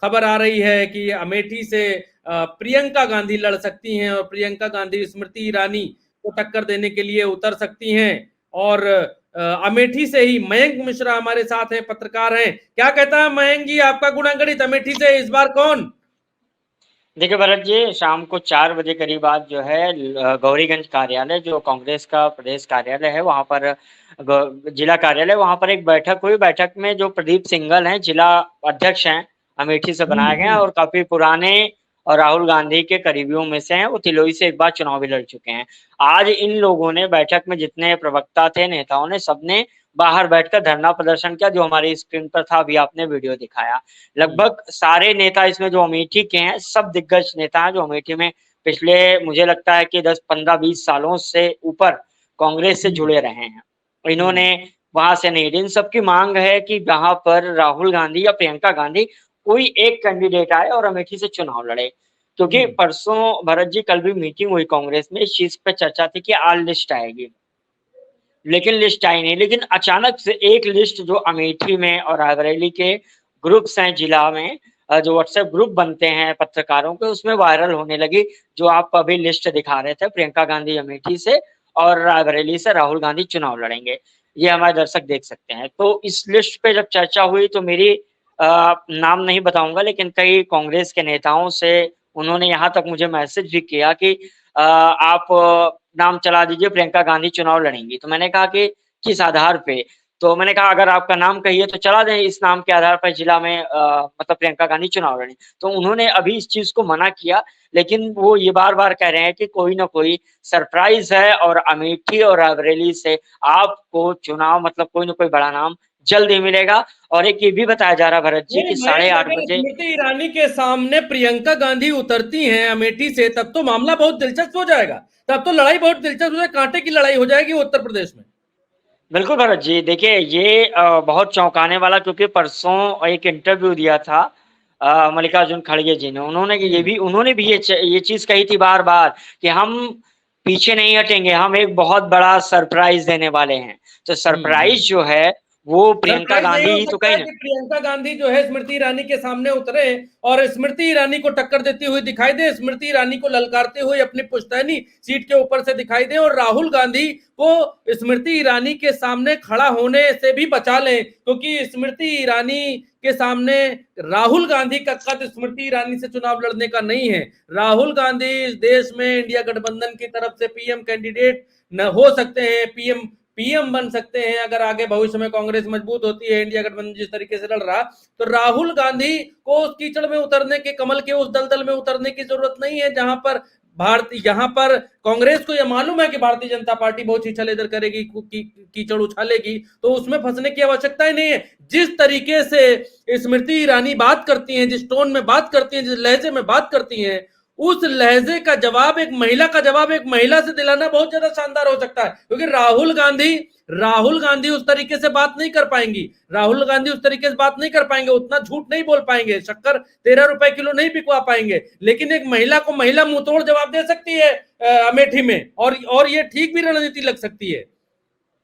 खबर आ रही है कि अमेठी से प्रियंका गांधी लड़ सकती हैं और प्रियंका गांधी स्मृति ईरानी को टक्कर देने के लिए उतर सकती हैं। और अमेठी से ही मयंक मिश्रा हमारे साथ हैं, पत्रकार हैं। क्या कहता है मयंक जी, आपका गुणागणित अमेठी से इस बार कौन? देखिए भरत जी, शाम को 4 बजे करीब आज जो है गौरीगंज कार्यालय, जो कांग्रेस का प्रदेश कार्यालय है, वहां पर जिला कार्यालय, वहां पर एक बैठक हुई। बैठक में जो प्रदीप सिंघल हैं, जिला अध्यक्ष हैं, अमेठी से बनाए गए हैं और काफी पुराने और राहुल गांधी के करीबियों में से हैं। वो तिलोई से एक बार चुनाव भी लड़ चुके हैं। आज इन लोगों ने बैठक में, जितने प्रवक्ता थे, नेताओं ने, सबने बाहर बैठकर धरना प्रदर्शन किया, जो हमारी स्क्रीन पर था, अभी आपने वीडियो दिखाया। लगभग सारे नेता इसमें जो अमेठी के हैं, सब दिग्गज नेता हैं जो अमेठी में पिछले, मुझे लगता है कि 10, 15, 20 सालों से ऊपर कांग्रेस से जुड़े रहे हैं। इन्होंने वहां से नहीं, इन सबकी मांग है कि वहां पर राहुल गांधी या प्रियंका गांधी कोई एक कैंडिडेट आए और अमेठी से चुनाव लड़े। क्योंकि परसों भरत जी, कल भी मीटिंग हुई कांग्रेस में, इस चीज पे चर्चा थी कि आज लिस्ट आएगी, लेकिन लिस्ट आई नहीं। लेकिन अचानक से एक लिस्ट जो अमेठी में और रायबरेली के ग्रुप्स हैं जिला में, जो व्हाट्सएप ग्रुप बनते हैं पत्रकारों के, उसमें वायरल होने लगी। जो आप अभी लिस्ट दिखा रहे थे, प्रियंका गांधी अमेठी से और रायबरेली से राहुल गांधी चुनाव लड़ेंगे, ये हमारे दर्शक देख सकते हैं। तो इस लिस्ट पे जब चर्चा हुई तो मेरी नाम नहीं बताऊंगा, लेकिन कई कांग्रेस के नेताओं से उन्होंने यहाँ तक मुझे मैसेज भी किया कि आप नाम चला दीजिए, प्रियंका गांधी चुनाव लड़ेंगी। तो मैंने कहा कि किस आधार पे? तो मैंने कहा अगर आपका नाम कहिए तो चला दें, इस नाम के आधार पर जिला में मतलब प्रियंका गांधी चुनाव लड़ें। तो उन्होंने अभी इस चीज को मना किया, लेकिन वो ये बार बार कह रहे हैं कि कोई ना कोई सरप्राइज है और अमेठी और रायबरेली से आपको चुनाव, मतलब कोई ना कोई बड़ा नाम जल्द ही मिलेगा। और एक ये भी बताया जा रहा है भरत जी नहीं, कि मयंक, 8:30 बजे। अगर स्मृति ईरानी के सामने प्रियंका गांधी उतरती हैं अमेठी से, तब तो मामला बहुत दिलचस्प हो जाएगा। तब तो लड़ाई बहुत दिलचस्प हो जाएगी, कांटे की लड़ाई हो जाएगी उत्तर प्रदेश में। बिल्कुल भरत जी, देखिए ये बहुत चौंकाने वाला, क्योंकि परसों एक इंटरव्यू दिया था मल्लिकार्जुन खड़गे जी ने। उन्होंने भी ये चीज कही थी बार बार कि हम पीछे नहीं हटेंगे, हम एक बहुत बड़ा सरप्राइज देने वाले हैं। तो सरप्राइज जो है वो प्रियंका सरप्राइज नहीं हो गांधी तो सकता कहीं है ना। कि प्रियंका गांधी जो है स्मृति ईरानी के सामने उतरे और स्मृति ईरानी को टक्कर देती हुई दिखाई दे, स्मृति ईरानी को ललकारते हुए अपनी पुश्तैनी सीट के ऊपर से दिखाई दे, और राहुल गांधी को स्मृति ईरानी के सामने खड़ा होने से भी बचा लें, क्योंकि स्मृति ईरानी के सामने राहुल गांधी का कद स्मृति ईरानी से चुनाव लड़ने का नहीं है। राहुल गांधी इस देश में इंडिया गठबंधन की तरफ से पीएम कैंडिडेट न हो सकते हैं, पीएम बन सकते हैं अगर आगे भविष्य में कांग्रेस मजबूत होती है, इंडिया गठबंधन जिस तरीके से लड़ रहा। तो राहुल गांधी को उस कीचड़ में उतरने के, कमल के उस दलदल में उतरने की जरूरत नहीं है जहां पर यहाँ पर कांग्रेस को यह मालूम है कि भारतीय जनता पार्टी बहुत छीछल इधर करेगी, कीचड़ उछालेगी, तो उसमें फंसने की आवश्यकता ही नहीं है। जिस तरीके से स्मृति ईरानी बात करती हैं, जिस टोन में बात करती हैं, जिस लहजे में बात करती हैं, उस लहजे का जवाब एक महिला से दिलाना बहुत ज्यादा शानदार हो सकता है, क्योंकि राहुल गांधी उस तरीके से बात नहीं कर पाएंगी। राहुल गांधी उस तरीके से बात नहीं कर पाएंगे, उतना झूठ नहीं बोल पाएंगे, शक्कर 13 रुपए किलो नहीं बिकवा पाएंगे। लेकिन एक महिला को महिला मुंहतोड़ जवाब दे सकती है अमेठी में, और ये ठीक भी रणनीति लग सकती है।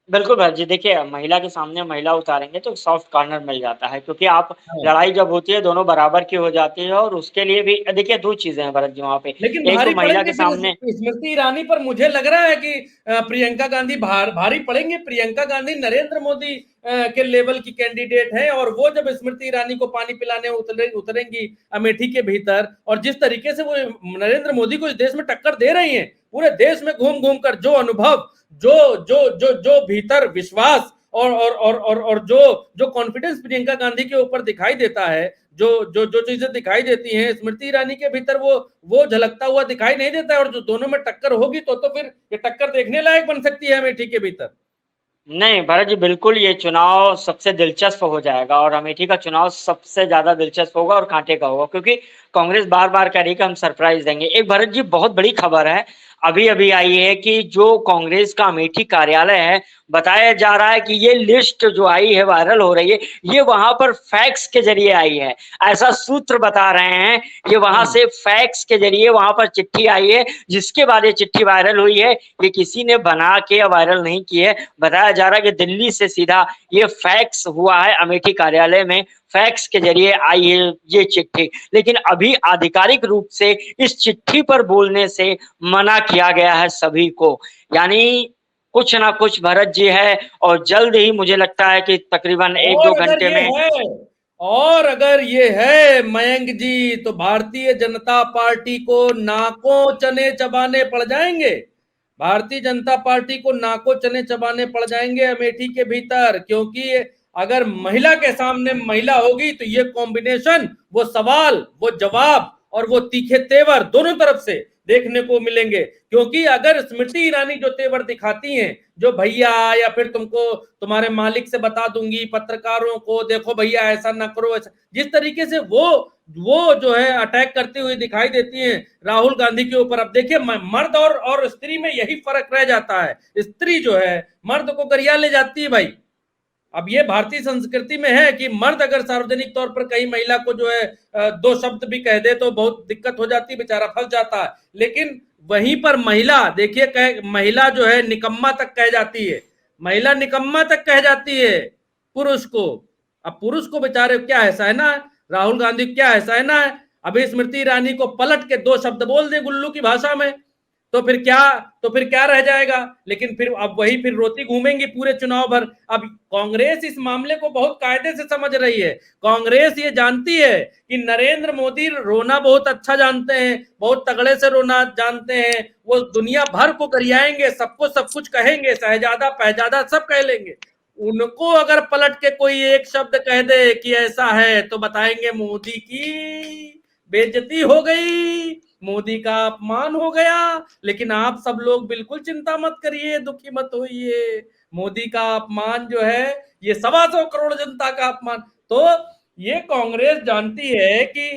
बिल्कुल भरत जी, देखिए महिला के सामने महिला उतारेंगे तो सॉफ्ट कॉर्नर मिल जाता है, क्योंकि आप हाँ। लड़ाई जब होती है दोनों बराबर की हो जाती है। और उसके लिए भी देखिए दो चीजें हैं भरत जी वहां पे। लेकिन एक तो भारी महिला पड़ेंगे के फिर सामने। स्मृति ईरानी पर। मुझे लग रहा है कि प्रियंका गांधी भारी पड़ेंगे। प्रियंका गांधी नरेंद्र मोदी के लेवल की कैंडिडेट है, और वो जब स्मृति ईरानी को पानी पिलाने उतरेंगी अमेठी के भीतर, और जिस तरीके से वो नरेंद्र मोदी को इस देश में टक्कर दे रही हैं, पूरे देश में घूम घूम कर, जो अनुभव, जो जो जो जो भीतर विश्वास और जो कॉन्फिडेंस प्रियंका गांधी के ऊपर दिखाई देता है, जो जो जो चीजें दिखाई देती हैं स्मृति ईरानी के भीतर, वो झलकता हुआ दिखाई नहीं देता है। और जो दोनों में टक्कर होगी तो फिर ये टक्कर देखने लायक बन सकती है अमेठी के भीतर। नहीं भरत जी, बिल्कुल ये चुनाव सबसे दिलचस्प हो जाएगा, और अमेठी का चुनाव सबसे ज्यादा दिलचस्प होगा और कांटे का होगा, क्योंकि कांग्रेस बार बार कह रही कि हम सरप्राइज देंगे। एक भरत जी बहुत बड़ी खबर है, अभी अभी आई है कि जो कांग्रेस का अमेठी कार्यालय है, बताया जा रहा है कि ये लिस्ट जो आई है, वायरल हो रही है, ये वहां पर फैक्स के जरिए आई है। ऐसा सूत्र बता रहे हैं, ये वहां से फैक्स के जरिए वहां पर चिट्ठी आई है, जिसके बाद ये चिट्ठी वायरल हुई है। ये किसी ने बना के या वायरल नहीं की है, बताया जा रहा है कि दिल्ली से सीधा ये फैक्स हुआ है अमेठी कार्यालय में, फैक्स के जरिए आई है ये चिट्ठी, लेकिन अभी आधिकारिक रूप से इस चिट्ठी पर बोलने से मना किया गया है सभी को। यानी कुछ ना कुछ भरत जी है, और जल्द ही मुझे लगता है कि तकरीबन 1-2 और अगर घंटे ये में है और अगर ये है मयंक जी, तो भारतीय जनता पार्टी को नाकों चने चबाने पड़ जाएंगे। भारतीय जनता पार्टी को नाकों चने चबाने पड़ जाएंगे अमेठी के भीतर, क्योंकि अगर महिला के सामने महिला होगी तो ये कॉम्बिनेशन, वो सवाल, वो जवाब और वो तीखे तेवर दोनों तरफ से देखने को मिलेंगे। क्योंकि अगर स्मृति ईरानी जो तेवर दिखाती हैं, जो भैया या फिर तुमको तुम्हारे मालिक से बता दूंगी, पत्रकारों को देखो भैया ऐसा ना करो, ऐसा जिस तरीके से वो जो है अटैक करते हुए दिखाई देती हैं राहुल गांधी के ऊपर। अब देखिए मर्द और स्त्री में यही फर्क रह जाता है, स्त्री जो है मर्द को गरिया ले जाती है भाई। अब ये भारतीय संस्कृति में है कि मर्द अगर सार्वजनिक तौर पर कहीं महिला को जो है दो शब्द भी कह दे तो बहुत दिक्कत हो जाती है, बेचारा फंस जाता है। लेकिन वहीं पर महिला देखिए, महिला जो है निकम्मा तक कह जाती है, महिला निकम्मा तक कह जाती है पुरुष को। अब पुरुष को बेचारे क्या ऐसा है ना, राहुल गांधी क्या ऐसा है ना, अभी स्मृति ईरानी को पलट के दो शब्द बोल दे गुल्लू की भाषा में, तो फिर क्या, तो फिर क्या रह जाएगा। लेकिन फिर अब वही फिर रोती घूमेंगी पूरे चुनाव भर। अब कांग्रेस इस मामले को बहुत कायदे से समझ रही है। कांग्रेस ये जानती है कि नरेंद्र मोदी रोना बहुत अच्छा जानते हैं, बहुत तगड़े से रोना जानते हैं, वो दुनिया भर को गरियाएंगे, सबको सब कुछ कहेंगे, शहजादा पहजादा सब कह लेंगे। उनको अगर पलट के कोई एक शब्द कह दे कि ऐसा है तो बताएंगे मोदी की बेइज्जती हो गई, मोदी का अपमान हो गया। लेकिन आप सब लोग बिल्कुल चिंता मत करिए, दुखी मत होइए, मोदी का अपमान जो है ये 125 करोड़ जनता का अपमान। तो ये कांग्रेस जानती है कि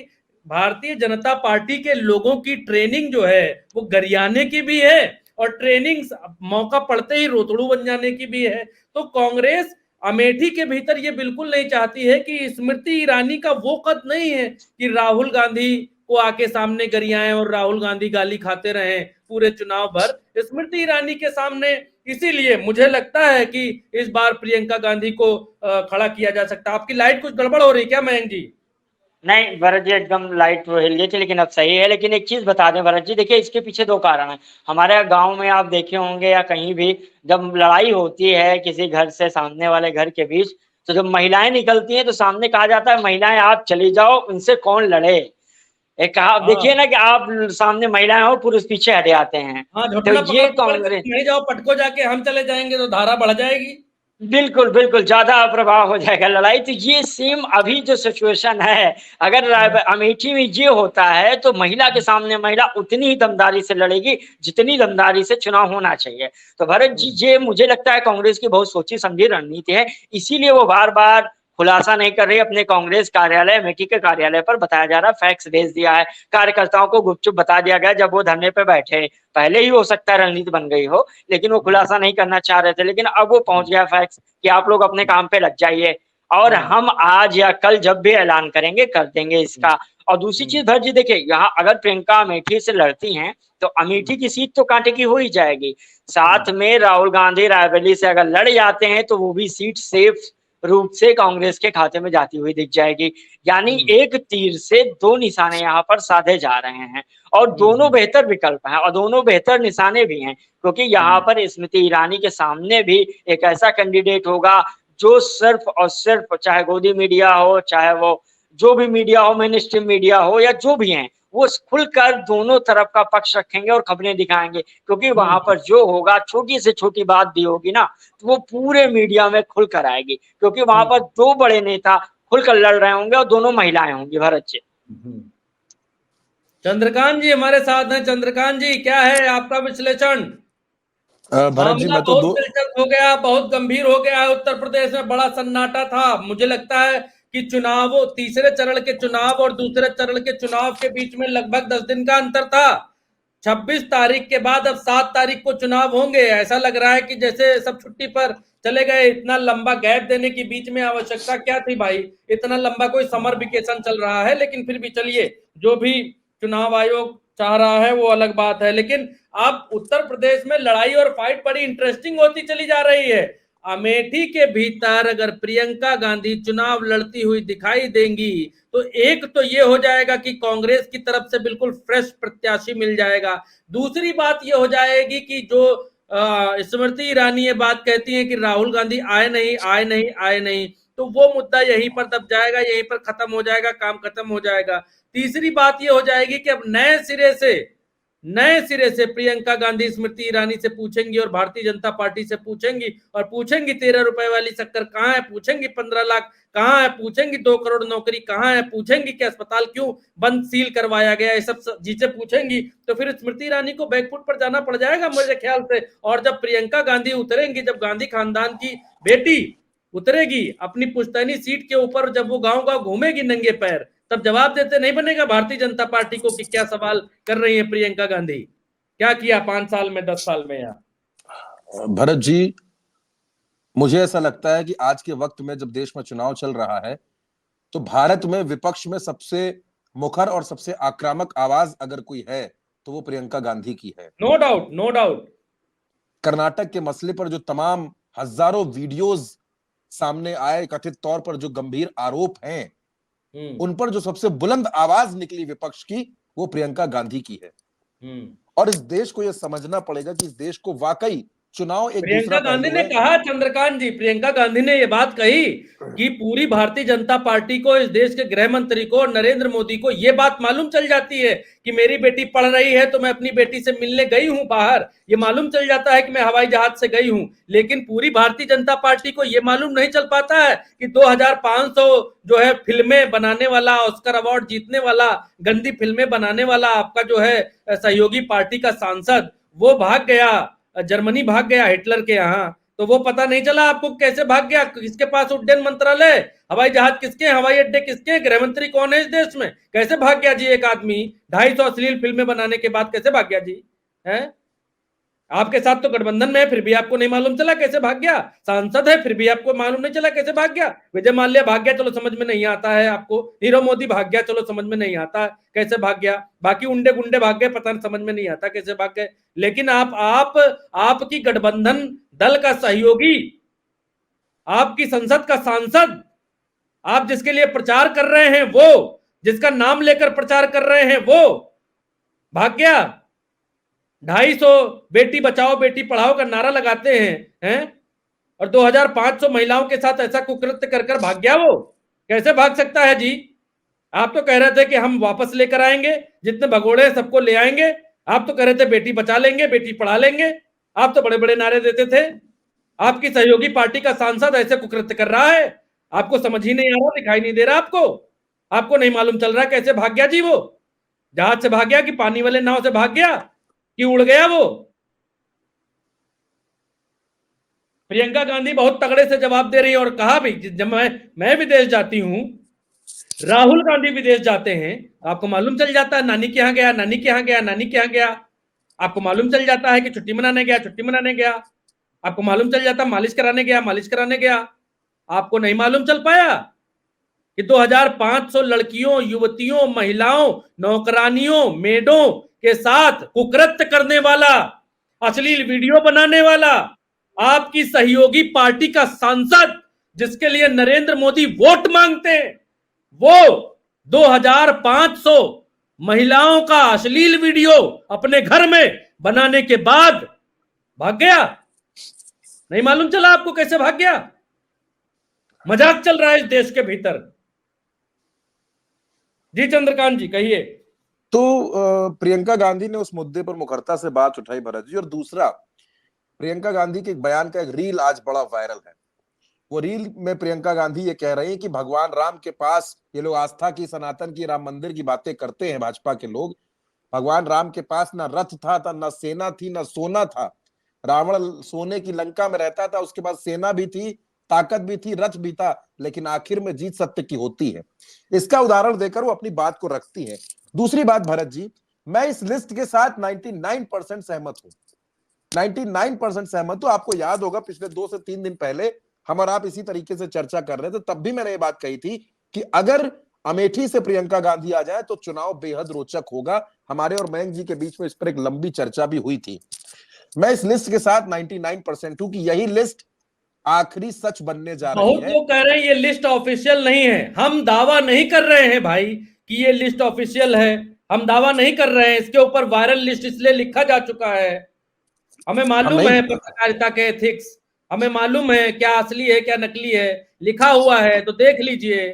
भारतीय जनता पार्टी के लोगों की ट्रेनिंग जो है वो गरियाने की भी है और ट्रेनिंग मौका पड़ते ही रोतड़ू बन जाने की भी है। तो कांग्रेस अमेठी के भीतर ये बिल्कुल नहीं चाहती है कि स्मृति ईरानी का वो कद नहीं है कि राहुल गांधी को आके सामने गरियाएं और राहुल गांधी गाली खाते रहे पूरे चुनाव भर स्मृति ईरानी के सामने। इसीलिए मुझे लगता है कि इस बार प्रियंका गांधी को खड़ा किया जा सकता है। आपकी लाइट कुछ गड़बड़ हो रही क्या मयंक जी? नहीं भरत जी, एकदम लाइट वो हिल गई थी, लेकिन अब सही है। लेकिन एक चीज बता दें भरत जी, देखिए इसके पीछे 2 कारण हैं। हमारे गांव में आप देखे होंगे या कहीं भी, जब लड़ाई होती है किसी घर से सामने वाले घर के बीच, तो जब महिलाएं निकलती हैं तो सामने कहा जाता है महिलाएं आप चली जाओ, उनसे कौन लड़े। एक कहा देखिए हाँ ना कि आप सामने महिलाएं हो, पुरुष पीछे हटे आते हैं। हाँ, तो झोटना पकड़ ये पकड़ के कांग्रेस, नहीं जाओ, पटको जाके हम चले जाएंगे तो धारा बढ़ जाएगी। बिल्कुल, बिल्कुल, ज़्यादा प्रभाव हो जाएगा लड़ाई। तो ये सेम अभी जो सिचुएशन है, अगर अमेठी में ये होता है, तो महिला के सामने महिला उतनी ही दमदारी से लड़ेगी, जितनी दमदारी से चुनाव होना चाहिए। तो भरत जी, ये मुझे लगता है कांग्रेस की बहुत सोची-समझी रणनीति है, इसीलिए वो बार-बार खुलासा नहीं कर रही। अपने कांग्रेस कार्यालय, अमेठी के कार्यालय पर बताया जा रहा है, फैक्स भेज दिया है, कार्यकर्ताओं को गुपचुप बता दिया गया जब वो धरने पे बैठे। पहले ही हो सकता है रणनीति बन गई हो, लेकिन वो खुलासा नहीं करना चाह रहे थे। लेकिन अब वो पहुंच गया फैक्स कि आप लोग अपने काम पे लग जाइए, और हम आज या कल जब भी ऐलान करेंगे कर देंगे इसका। और दूसरी चीज भरत जी, देखिए यहाँ अगर प्रियंका अमेठी से लड़ती हैं तो अमेठी की सीट तो कांटे की हो ही जाएगी, साथ में राहुल गांधी रायबरेली से अगर लड़ जाते हैं तो वो भी सीट सेफ रूप से कांग्रेस के खाते में जाती हुई दिख जाएगी। यानी एक तीर से 2 निशाने यहाँ पर साधे जा रहे हैं, और दोनों बेहतर विकल्प हैं और दोनों बेहतर निशाने भी हैं, क्योंकि यहाँ पर स्मृति ईरानी के सामने भी एक ऐसा कैंडिडेट होगा जो सिर्फ और सिर्फ, चाहे गोदी मीडिया हो, चाहे वो जो भी मीडिया हो, मेन स्ट्रीम मीडिया हो या जो भी हैं, वो खुलकर दोनों तरफ का पक्ष रखेंगे और खबरें दिखाएंगे। क्योंकि वहां पर जो होगा, छोटी से छोटी बात भी होगी ना, तो वो पूरे मीडिया में खुलकर आएगी, क्योंकि वहां पर 2 बड़े नेता खुलकर लड़ रहे होंगे और दोनों महिलाएं होंगी भरत जी। चंद्रकांत जी हमारे साथ हैं। चंद्रकांत जी, क्या है आपका विश्लेषण? भरत जी, मामला मैं तो बहुत दिलचस्प हो गया, बहुत गंभीर हो गया है। उत्तर प्रदेश में बड़ा सन्नाटा था। मुझे लगता है कि चुनाव, तीसरे चरण के चुनाव और दूसरे चरण के चुनाव के बीच में लगभग 10 दिन का अंतर था। 26 तारीख के बाद अब 7 तारीख को चुनाव होंगे। ऐसा लग रहा है कि जैसे सब छुट्टी पर चले गए। इतना लंबा गैप देने की बीच में आवश्यकता क्या थी भाई? इतना लंबा कोई समर वेकेशन चल रहा है, लेकिन फिर भी चलिए, जो भी चुनाव आयोग चाह रहा है वो अलग बात है। लेकिन अब उत्तर प्रदेश में लड़ाई और फाइट बड़ी इंटरेस्टिंग होती चली जा रही है। अमेठी के भीतर अगर प्रियंका गांधी चुनाव लड़ती हुई दिखाई देंगी तो एक तो ये हो जाएगा कि कांग्रेस की तरफ से बिल्कुल फ्रेश प्रत्याशी मिल जाएगा। दूसरी बात ये हो जाएगी कि जो स्मृति ईरानी ये बात कहती है कि राहुल गांधी आए नहीं आए नहीं आए नहीं, तो वो मुद्दा यहीं पर दब जाएगा, यहीं पर खत्म हो जाएगा, काम खत्म हो जाएगा। तीसरी बात ये हो जाएगी कि अब नए सिरे से प्रियंका गांधी स्मृति ईरानी से पूछेंगी और भारतीय जनता पार्टी से पूछेंगी, और पूछेंगी 13 रुपए वाली शक्कर कहां है, पूछेंगी 15 लाख कहां है, पूछेंगी 2 करोड़ नौकरी कहां है, पूछेंगी कि अस्पताल क्यों बंद सील करवाया गया, ये सब चीजें पूछेंगी। तो फिर स्मृति ईरानी को बैकफुट पर जाना पड़ जाएगा मेरे ख्याल से। और जब प्रियंका गांधी उतरेंगी, जब गांधी खानदान की बेटी उतरेगी अपनी पुश्तैनी सीट के ऊपर, जब वो गांव गांव घूमेगी नंगे पैर, तब जवाब देते नहीं बनेगा भारतीय जनता पार्टी को कि क्या सवाल कर रही है प्रियंका गांधी, क्या किया 5 साल में 10 साल में। यहाँ भरत जी, मुझे ऐसा लगता है कि आज के वक्त में जब देश में चुनाव चल रहा है तो भारत में विपक्ष में सबसे मुखर और सबसे आक्रामक आवाज अगर कोई है तो वो प्रियंका गांधी की है। No doubt, no doubt. Karnataka के मसले पर जो तमाम हजारों वीडियोस सामने आए, कथित तौर पर जो गंभीर आरोप हैं, उन पर जो सबसे बुलंद आवाज निकली विपक्ष की, वो प्रियंका गांधी की है। और इस देश को यह समझना पड़ेगा कि इस देश को वाकई चुनाव एक प्रियंका गांधी ने कहा, चंद्रकांत जी, प्रियंका गांधी ने यह बात कही कि पूरी भारतीय जनता पार्टी को, इस देश के गृह मंत्री को, नरेंद्र मोदी को यह बात मालूम चल जाती है कि मेरी बेटी पढ़ रही है तो मैं अपनी बेटी से मिलने गई हूं बाहर, ये मालूम चल जाता है कि मैं हवाई जहाज से गई हूं। लेकिन पूरी भारतीय जनता पार्टी को यह मालूम नहीं चल पाता है कि 2500 जो है फिल्में बनाने वाला, ऑस्कर अवार्ड जीतने वाला, गंदी फिल्में बनाने वाला आपका जो है सहयोगी पार्टी का सांसद, वो भाग गया, जर्मनी भाग गया हिटलर के यहाँ। तो वो पता नहीं चला आपको कैसे भाग गया, किसके पास उड्डयन मंत्रालय, हवाई जहाज किसके, हवाई अड्डे किसके, गृह मंत्री कौन है इस देश में, कैसे भाग गया जी एक आदमी 250 अश्लील फिल्में बनाने के बाद, कैसे भाग गया जी? है आपके साथ तो गठबंधन में है, फिर भी आपको नहीं मालूम चला कैसे भाग गया? सांसद है फिर भी आपको मालूम नहीं चला कैसे भाग गया? विजय माल्या भाग गया, चलो समझ में नहीं आता है आपको। नीरव मोदी भाग गया, चलो समझ में नहीं आता कैसे भाग गया। बाकी उंडे गुंडे भाग गए, पता नहीं समझ में नहीं आता कैसे भाग गए। लेकिन आपकी गठबंधन दल का सहयोगी, आपकी संसद का सांसद, आप जिसके लिए प्रचार कर रहे हैं, वो जिसका नाम लेकर प्रचार कर रहे हैं, वो भाग गया। 250 बेटी बचाओ बेटी पढ़ाओ का नारा लगाते हैं और 2500 महिलाओं के साथ ऐसा कुकृत्य कर भाग गया। वो कैसे भाग सकता है जी? आप तो कह रहे थे कि हम वापस लेकर आएंगे, जितने भगोड़े सबको ले आएंगे। आप तो कह रहे थे बेटी बचा लेंगे, बेटी पढ़ा लेंगे। आप तो बड़े बड़े नारे देते थे। आपकी सहयोगी पार्टी का सांसद ऐसे कुकृत्य कर रहा है, आपको समझ ही नहीं आ रहा, दिखाई नहीं दे रहा आपको नहीं मालूम चल रहा कैसे भाग गया जी? वो जहाज से भाग गया कि पानी वाले नाव से भाग गया कि उड़ गया? वो प्रियंका गांधी बहुत तगड़े से जवाब दे रही है और कहा भी, जब मैं विदेश जाती हूं, राहुल गांधी विदेश जाते हैं, आपको मालूम चल जाता है नानी के यहां गया, नानी के यहां गया, नानी के यहां गया। आपको मालूम चल जाता है कि छुट्टी मनाने गया, छुट्टी मनाने गया। आपको मालूम चल जाता मालिश कराने गया, मालिश कराने गया। आपको नहीं मालूम चल पाया कि 2500 लड़कियों, युवतियों, महिलाओं, नौकरानियों, मेडों के साथ कुकृत्य करने वाला, अश्लील वीडियो बनाने वाला आपकी सहयोगी पार्टी का सांसद, जिसके लिए नरेंद्र मोदी वोट मांगते हैं, वो 2500 महिलाओं का अश्लील वीडियो अपने घर में बनाने के बाद भाग गया। नहीं मालूम चला आपको कैसे भाग गया? मजाक चल रहा है इस देश के भीतर। जी चंद्रकांत जी कहिए। तो प्रियंका गांधी ने उस मुद्दे पर मुखरता से बात उठाई भरत जी। और दूसरा, प्रियंका गांधी के एक बयान का एक रील आज बड़ा वायरल है। वो रील में प्रियंका गांधी ये कह रही है कि भगवान राम के पास, ये लोग आस्था की, सनातन की, राम मंदिर की बातें करते हैं भाजपा के लोग, भगवान राम के पास ना रथ था, ना सेना थी, ना सोना था। रावण सोने की लंका में रहता था, उसके पास सेना भी थी, ताकत भी थी, रथ भी था, लेकिन आखिर में जीत सत्य की होती है। इसका उदाहरण देकर वो अपनी बात को रखती है। दूसरी बात भरत जी, मैं इस लिस्ट के साथ 99% सहमत हूं, 99% सहमत हूं। आपको याद होगा पिछले 2 से 3 दिन पहले हम और आप इसी तरीके से चर्चा कर रहे थे, तब भी मैंने ये बात कही थी कि अगर अमेठी से प्रियंका गांधी आ जाए तो चुनाव बेहद रोचक होगा। हमारे और मयंक जी के बीच में इस पर एक लंबी चर्चा भी हुई थी। मैं इस लिस्ट के साथ 99% हूं कि यही लिस्ट आखिरी सच बनने जा रही बहुत है। लोग कह रहे हैं ये लिस्ट ऑफिशियल नहीं है। हम दावा नहीं कर रहे हैं भाई कि ये लिस्ट ऑफिशियल है, हम दावा नहीं कर रहे हैं। इसके ऊपर वायरल लिस्ट इसलिए लिखा जा चुका है। हमें हम मालूम नहीं, है पत्रकारिता के एथिक्स, हमें मालूम है क्या असली है क्या नकली है, लिखा हुआ है तो देख लीजिए।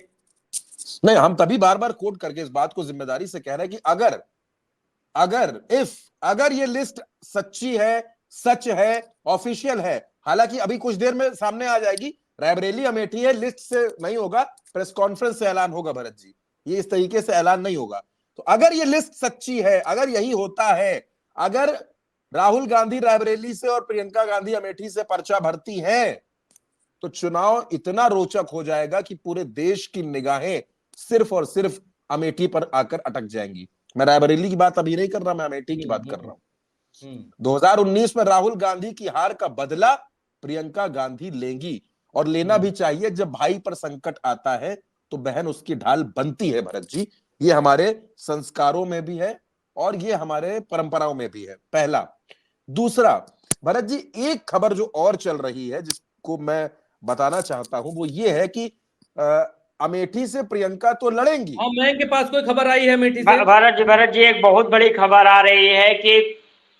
नहीं, हम तभी बार बार कोट करके इस बात को जिम्मेदारी से कह रहे हैं कि अगर ये लिस्ट सच्ची है, सच है, ऑफिशियल है, हालांकि अभी कुछ देर में सामने आ जाएगी, रायबरेली अमेठी है, लिस्ट से नहीं होगा, प्रेस कॉन्फ्रेंस से ऐलान होगा भरत जी, ये इस तरीके से ऐलान नहीं होगा। तो अगर ये लिस्ट सच्ची है, अगर यही होता है, अगर राहुल गांधी रायबरेली से और प्रियंका गांधी अमेठी से पर्चा भरती है, तो चुनाव इतना रोचक हो जाएगा कि पूरे देश की निगाहें सिर्फ और सिर्फ अमेठी पर आकर अटक जाएंगी। मैं रायबरेली की बात अभी नहीं कर रहा, मैं अमेठी की बात कर रहा हूं। 2019 में राहुल गांधी की हार का बदला प्रियंका गांधी लेंगी, और लेना भी चाहिए। जब भाई पर संकट आता है तो बहन उसकी ढाल बनती है भरत जी, ये हमारे संस्कारों में भी है और ये हमारे परंपराओं में भी है, पहला। दूसरा भरत जी, एक खबर जो और चल रही है जिसको मैं बताना चाहता हूं, वो ये है कि अमेठी से प्रियंका तो लड़ेंगी। और मैं के पास कोई खबर आई है अमेठी से? भरत जी एक बहुत बड़ी खबर आ रही है कि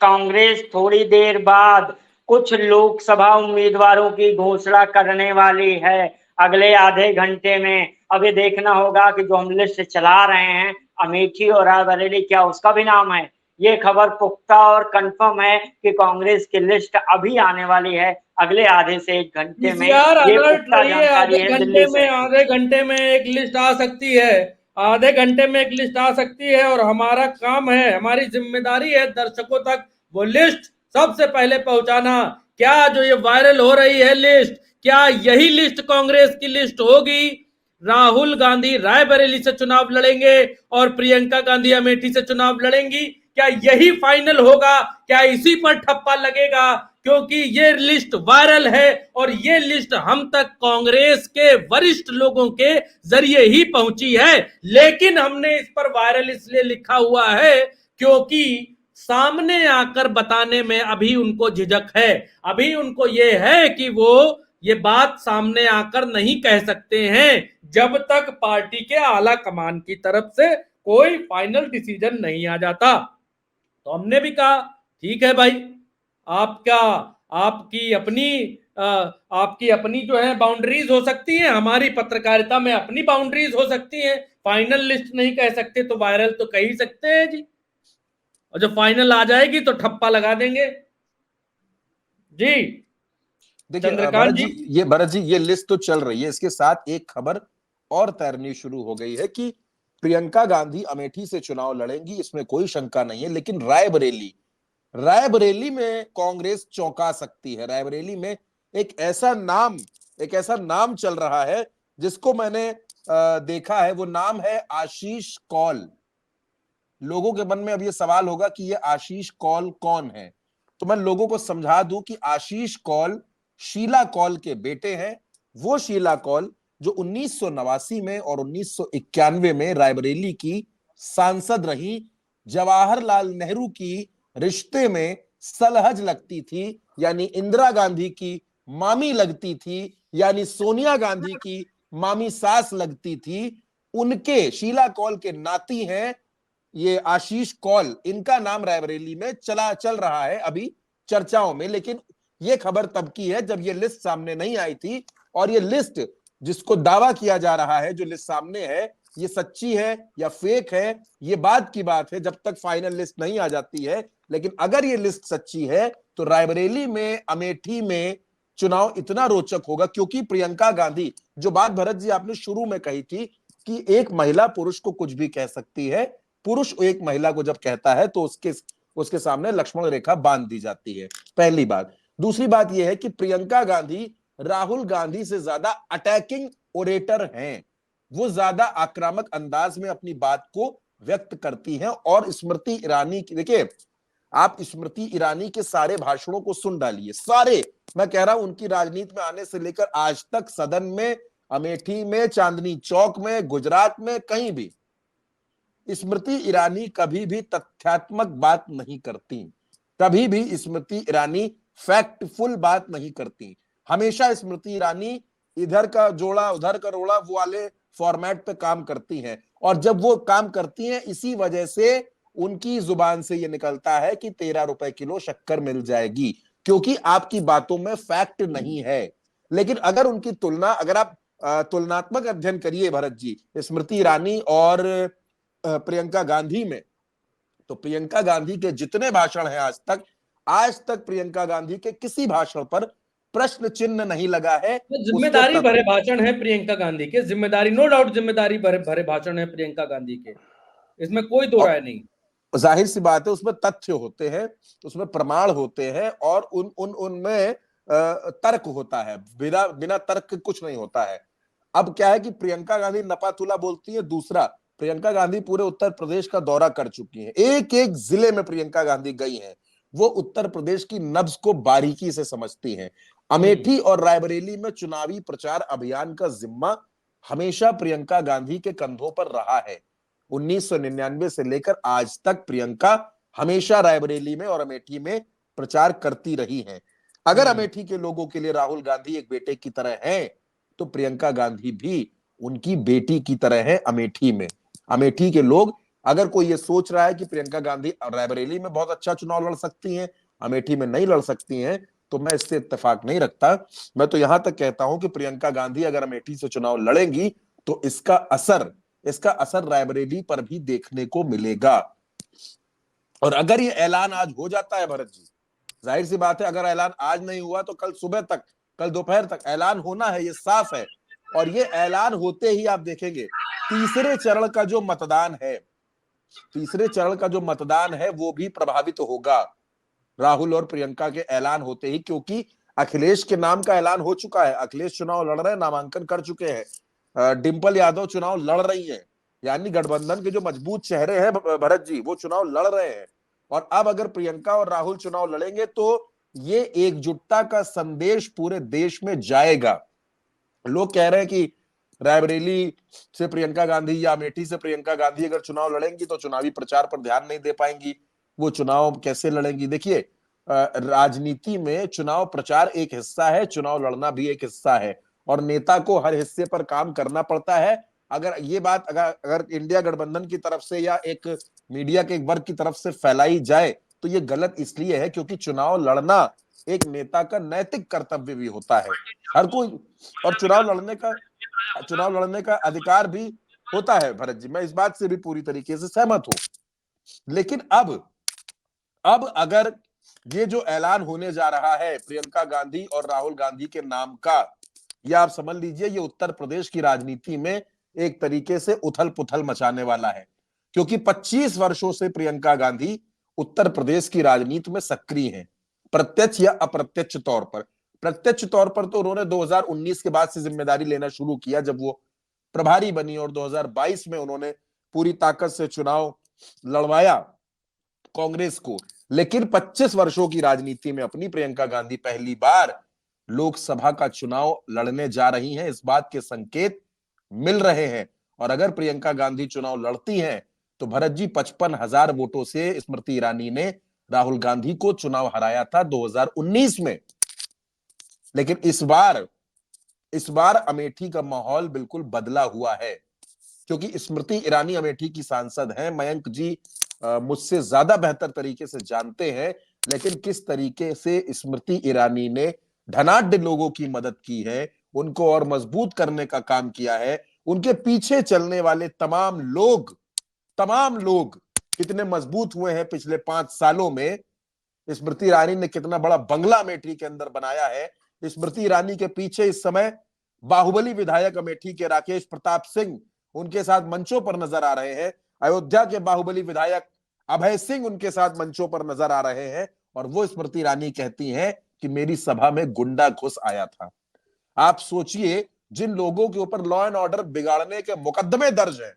कांग्रेस थोड़ी देर बाद कुछ लोकसभा उम्मीदवारों की घोषणा करने वाली है अगले आधे घंटे में। अभी देखना होगा कि जो हम लिस्ट चला रहे हैं अमेठी और रायबरेली, क्या उसका भी नाम है। ये खबर पुख्ता और कंफर्म है कि कांग्रेस की लिस्ट अभी आने वाली है अगले आधे से एक घंटे में। पीसीआर ये अलर्ट पुख्ता रहिए, जानकारी है दिल्ली से। आधे घंटे में एक लिस्ट आ सकती है, आधे घंटे में एक लिस्ट आ सकती है। और हमारा काम है, हमारी जिम्मेदारी है दर्शकों तक वो लिस्ट सबसे पहले पहुंचाना। क्या जो ये वायरल हो रही है लिस्ट, क्या यही लिस्ट कांग्रेस की लिस्ट होगी? राहुल गांधी रायबरेली से चुनाव लड़ेंगे और प्रियंका गांधी अमेठी से चुनाव लड़ेंगी, क्या यही फाइनल होगा? क्या इसी पर ठप्पा लगेगा? क्योंकि ये लिस्ट वायरल है और ये लिस्ट हम तक कांग्रेस के वरिष्ठ लोगों के जरिए ही पहुंची है। लेकिन हमने इस पर वायरल इसलिए लिखा हुआ है क्योंकि सामने आकर बताने में अभी उनको झिझक है। अभी उनको ये है कि वो ये बात सामने आकर नहीं कह सकते हैं जब तक पार्टी के आला कमान की तरफ से कोई फाइनल डिसीजन नहीं आ जाता। तो हमने भी कहा ठीक है भाई, आपका आपकी अपनी जो है बाउंड्रीज हो सकती है, हमारी पत्रकारिता में अपनी बाउंड्रीज हो सकती है। फाइनल लिस्ट नहीं कह सकते तो वायरल तो कह ही सकते हैं जी, और जब फाइनल आ जाएगी तो ठप्पा लगा देंगे जी। देखिए चंद्रकांत जी, भरत जी ये लिस्ट तो चल रही है, इसके साथ एक खबर और तैरनी शुरू हो गई है कि प्रियंका गांधी अमेठी से चुनाव लड़ेंगी, इसमें कोई शंका नहीं है। लेकिन रायबरेली में कांग्रेस चौंका सकती है। रायबरेली में एक ऐसा नाम चल रहा है जिसको मैंने देखा है, वो नाम है आशीष कौल। लोगों के मन में अब ये सवाल होगा कि ये आशीष कौल कौन है, तो मैं लोगों को समझा दूं कि आशीष कौल शीला कौल के बेटे हैं। वो शीला कौल जो 1989 में और 1991 में रायबरेली की सांसद रही, जवाहरलाल नेहरू की रिश्ते में सलहज लगती थी, यानी इंदिरा गांधी की मामी लगती थी, यानी सोनिया गांधी की मामी सास लगती थी। उनके शीला कौल के नाती हैं ये आशीष कौल। इनका नाम रायबरेली में चल रहा है अभी चर्चाओं में। लेकिन ये खबर तब की है जब ये लिस्ट सामने नहीं आई थी, और ये लिस्ट जिसको दावा किया जा रहा है, जो लिस्ट सामने है, ये सच्ची है या फेक है, ये बात की बात है जब तक फाइनल लिस्ट नहीं आ जाती है। लेकिन अगर ये लिस्ट सच्ची है तो रायबरेली में, अमेठी में चुनाव इतना रोचक होगा, क्योंकि प्रियंका गांधी, जो बात भरत जी आपने शुरू में कही थी कि एक महिला पुरुष को कुछ भी कह सकती है, पुरुष एक महिला को जब कहता है तो उसके सामने लक्ष्मण रेखा बांध दी जाती है, पहली बात। दूसरी बात यह है कि प्रियंका गांधी राहुल गांधी से ज्यादा अटैकिंग ओरेटर हैं, वो ज्यादा आक्रामक अंदाज में अपनी बात को व्यक्त करती हैं। और स्मृति ईरानी की, देखिए आप स्मृति ईरानी के सारे भाषणों को सुन डालिए, सारे, मैं कह रहा हूं उनकी राजनीति में आने से लेकर आज तक, सदन में, अमेठी में, चांदनी चौक में, गुजरात में, कहीं भी स्मृति ईरानी कभी भी तथ्यात्मक बात नहीं करती, कभी भी स्मृति ईरानी फैक्टफुल बात नहीं करती। हमेशा स्मृति ईरानी इधर का जोड़ा उधर का रोड़ा वो वाले फॉर्मेट पे काम करती हैं, और जब वो काम करती हैं इसी वजह से उनकी जुबान से ये निकलता है कि 13 रुपए किलो शक्कर मिल जाएगी, क्योंकि आपकी बातों में फैक्ट नहीं है। लेकिन अगर उनकी तुलना, अगर आप तुलनात्मक अध्ययन करिए भरत जी, स्मृति ईरानी और प्रियंका गांधी में, तो प्रियंका गांधी के जितने भाषण हैं आज तक प्रियंका गांधी के किसी भाषण पर प्रश्न चिन्ह नहीं लगा है। जिम्मेदारी भरे भाषण है प्रियंका गांधी के, जिम्मेदारी, नो डाउट जिम्मेदारी भरे भाषण है प्रियंका गांधी के, इसमें कोई दो राय नहीं। जाहिर सी बात है, उसमें तथ्य होते हैं, उसमें प्रमाण होते हैं, और उनमें तर्क होता है, बिना तर्क के कुछ नहीं होता है। अब क्या है कि प्रियंका गांधी नपातुला बोलती है। दूसरा, प्रियंका गांधी पूरे उत्तर प्रदेश का दौरा कर चुकी हैं, एक एक जिले में प्रियंका गांधी गई हैं, वो उत्तर प्रदेश की नब्ज को बारीकी से समझती हैं। अमेठी और रायबरेली में चुनावी प्रचार अभियान का जिम्मा हमेशा प्रियंका गांधी के कंधों पर रहा है। 1999 से लेकर आज तक प्रियंका हमेशा रायबरेली में और अमेठी में प्रचार करती रही हैं। अगर अमेठी के लोगों के लिए राहुल गांधी एक बेटे की तरह हैं, तो प्रियंका गांधी भी उनकी बेटी की तरह है अमेठी में। अमेठी के लोग, अगर कोई ये सोच रहा है कि प्रियंका गांधी रायबरेली में बहुत अच्छा चुनाव लड़ सकती हैं, अमेठी में नहीं लड़ सकती हैं, तो मैं इससे इत्तेफाक नहीं रखता। मैं तो यहां तक कहता हूं कि प्रियंका गांधी अगर अमेठी से चुनाव लड़ेंगी तो इसका असर रायबरेली पर भी देखने को मिलेगा। और अगर ये ऐलान आज हो जाता है भरत जी, जाहिर सी बात है, अगर ऐलान आज नहीं हुआ तो कल सुबह तक, कल दोपहर तक ऐलान होना है, ये साफ है। और ये ऐलान होते ही आप देखेंगे तीसरे चरण का जो मतदान है वो भी प्रभावित होगा राहुल और प्रियंका के ऐलान होते ही, क्योंकि अखिलेश के नाम का ऐलान हो चुका है। अखिलेश चुनाव लड़ रहे हैं, नामांकन कर चुके हैं। डिंपल यादव चुनाव लड़ रही है, यानी गठबंधन के जो मजबूत चेहरे हैं भरत जी, वो चुनाव लड़ रहे हैं। और अब अगर प्रियंका और राहुल चुनाव लड़ेंगे तो ये एकजुटता का संदेश पूरे देश में जाएगा। लोग कह रहे हैं कि रायबरेली से प्रियंका गांधी या अमेठी से प्रियंका गांधी अगर चुनाव लड़ेंगी तो चुनावी प्रचार पर ध्यान नहीं दे पाएंगी, वो चुनाव कैसे लड़ेंगी। देखिए, राजनीति में चुनाव प्रचार एक हिस्सा है, चुनाव लड़ना भी एक हिस्सा है, और नेता को हर हिस्से पर काम करना पड़ता है। अगर ये बात अगर इंडिया गठबंधन की तरफ से या एक मीडिया के एक वर्ग की तरफ से फैलाई जाए तो ये गलत इसलिए है क्योंकि चुनाव लड़ना एक नेता का नैतिक कर्तव्य भी होता है, हर कोई, और चुनाव लड़ने का अधिकार भी होता है भरत जी, मैं इस बात से भी पूरी तरीके से सहमत हूं। लेकिन अब अगर ये जो ऐलान होने जा रहा है प्रियंका गांधी और राहुल गांधी के नाम का, या आप समझ लीजिए ये उत्तर प्रदेश की राजनीति में एक तरीके से उथल पुथल मचाने वाला है, क्योंकि 25 वर्षों से प्रियंका गांधी उत्तर प्रदेश की राजनीति में सक्रिय हैं, प्रत्यक्ष या अप्रत्यक्ष तौर पर। प्रत्यक्ष तौर पर तो उन्होंने 2019 के बाद से जिम्मेदारी लेना शुरू किया, जब वो प्रभारी बनी, और 2022 में उन्होंने पूरी ताकत से चुनाव लड़वाया कांग्रेस को। लेकिन 25 वर्षों की राजनीति में अपनी प्रियंका गांधी पहली बार लोकसभा का चुनाव लड़ने जा रही हैं, इस बात के संकेत मिल रहे हैं। और अगर प्रियंका गांधी चुनाव लड़ती हैं तो भरत जी 55,000 वोटों से स्मृति ईरानी ने राहुल गांधी को चुनाव हराया था 2019 में। लेकिन इस बार अमेठी का माहौल बिल्कुल बदला हुआ है, क्योंकि स्मृति ईरानी अमेठी की सांसद हैं। मयंक जी मुझसे ज्यादा बेहतर तरीके से जानते हैं, लेकिन किस तरीके से स्मृति ईरानी ने धनाढ्य लोगों की मदद की है, उनको और मजबूत करने का काम किया है, उनके पीछे चलने वाले तमाम लोग कितने मजबूत हुए हैं पिछले 5 सालों में। स्मृति ईरानी ने कितना बड़ा बंगला अमेठी के अंदर बनाया है। स्मृति ईरानी के पीछे इस समय बाहुबली विधायक अमेठी के राकेश प्रताप सिंह उनके साथ मंचों पर नजर आ रहे हैं। अयोध्या के बाहुबली विधायक अभय सिंह उनके साथ मंचों पर नजर आ रहे हैं, और वो स्मृति ईरानी कहती हैं कि मेरी सभा में गुंडा घुस आया था। आप सोचिए, जिन लोगों के ऊपर लॉ एंड ऑर्डर बिगाड़ने के मुकदमे दर्ज हैं,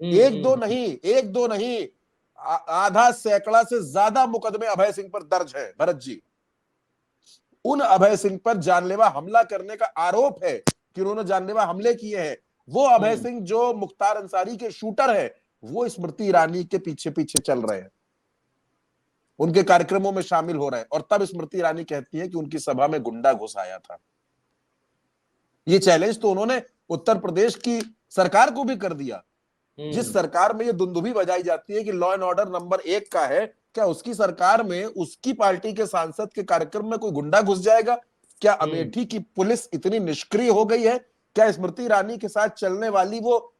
एक दो नहीं, आधा सैकड़ा से ज्यादा मुकदमे अभय सिंह पर दर्ज है भरत जी। उन अभय सिंह पर जानलेवा हमला करने का आरोप है कि उन्होंने जानलेवा हमले किए हैं। वो अभय सिंह जो मुख्तार अंसारी के शूटर है, वो स्मृति ईरानी के पीछे पीछे चल रहे हैं, उनके कार्यक्रमों में शामिल हो रहे हैं, और तब स्मृति ईरानी कहती है कि उनकी सभा में गुंडा घुस आया था। ये चैलेंज तो उन्होंने उत्तर प्रदेश की सरकार को भी कर दिया। जिस सरकार में ये दुंदुभी बजाई जाती है कि लॉ एंड ऑर्डर नंबर 1 का है, क्या उसकी सरकार में उसकी पार्टी के सांसद के कार्यक्रम में कोई गुंडा घुस जाएगा? क्या अमेठी की पुलिस इतनी निष्क्रिय हो गई है? क्या स्मृति ईरानी के साथ चलने वाली वो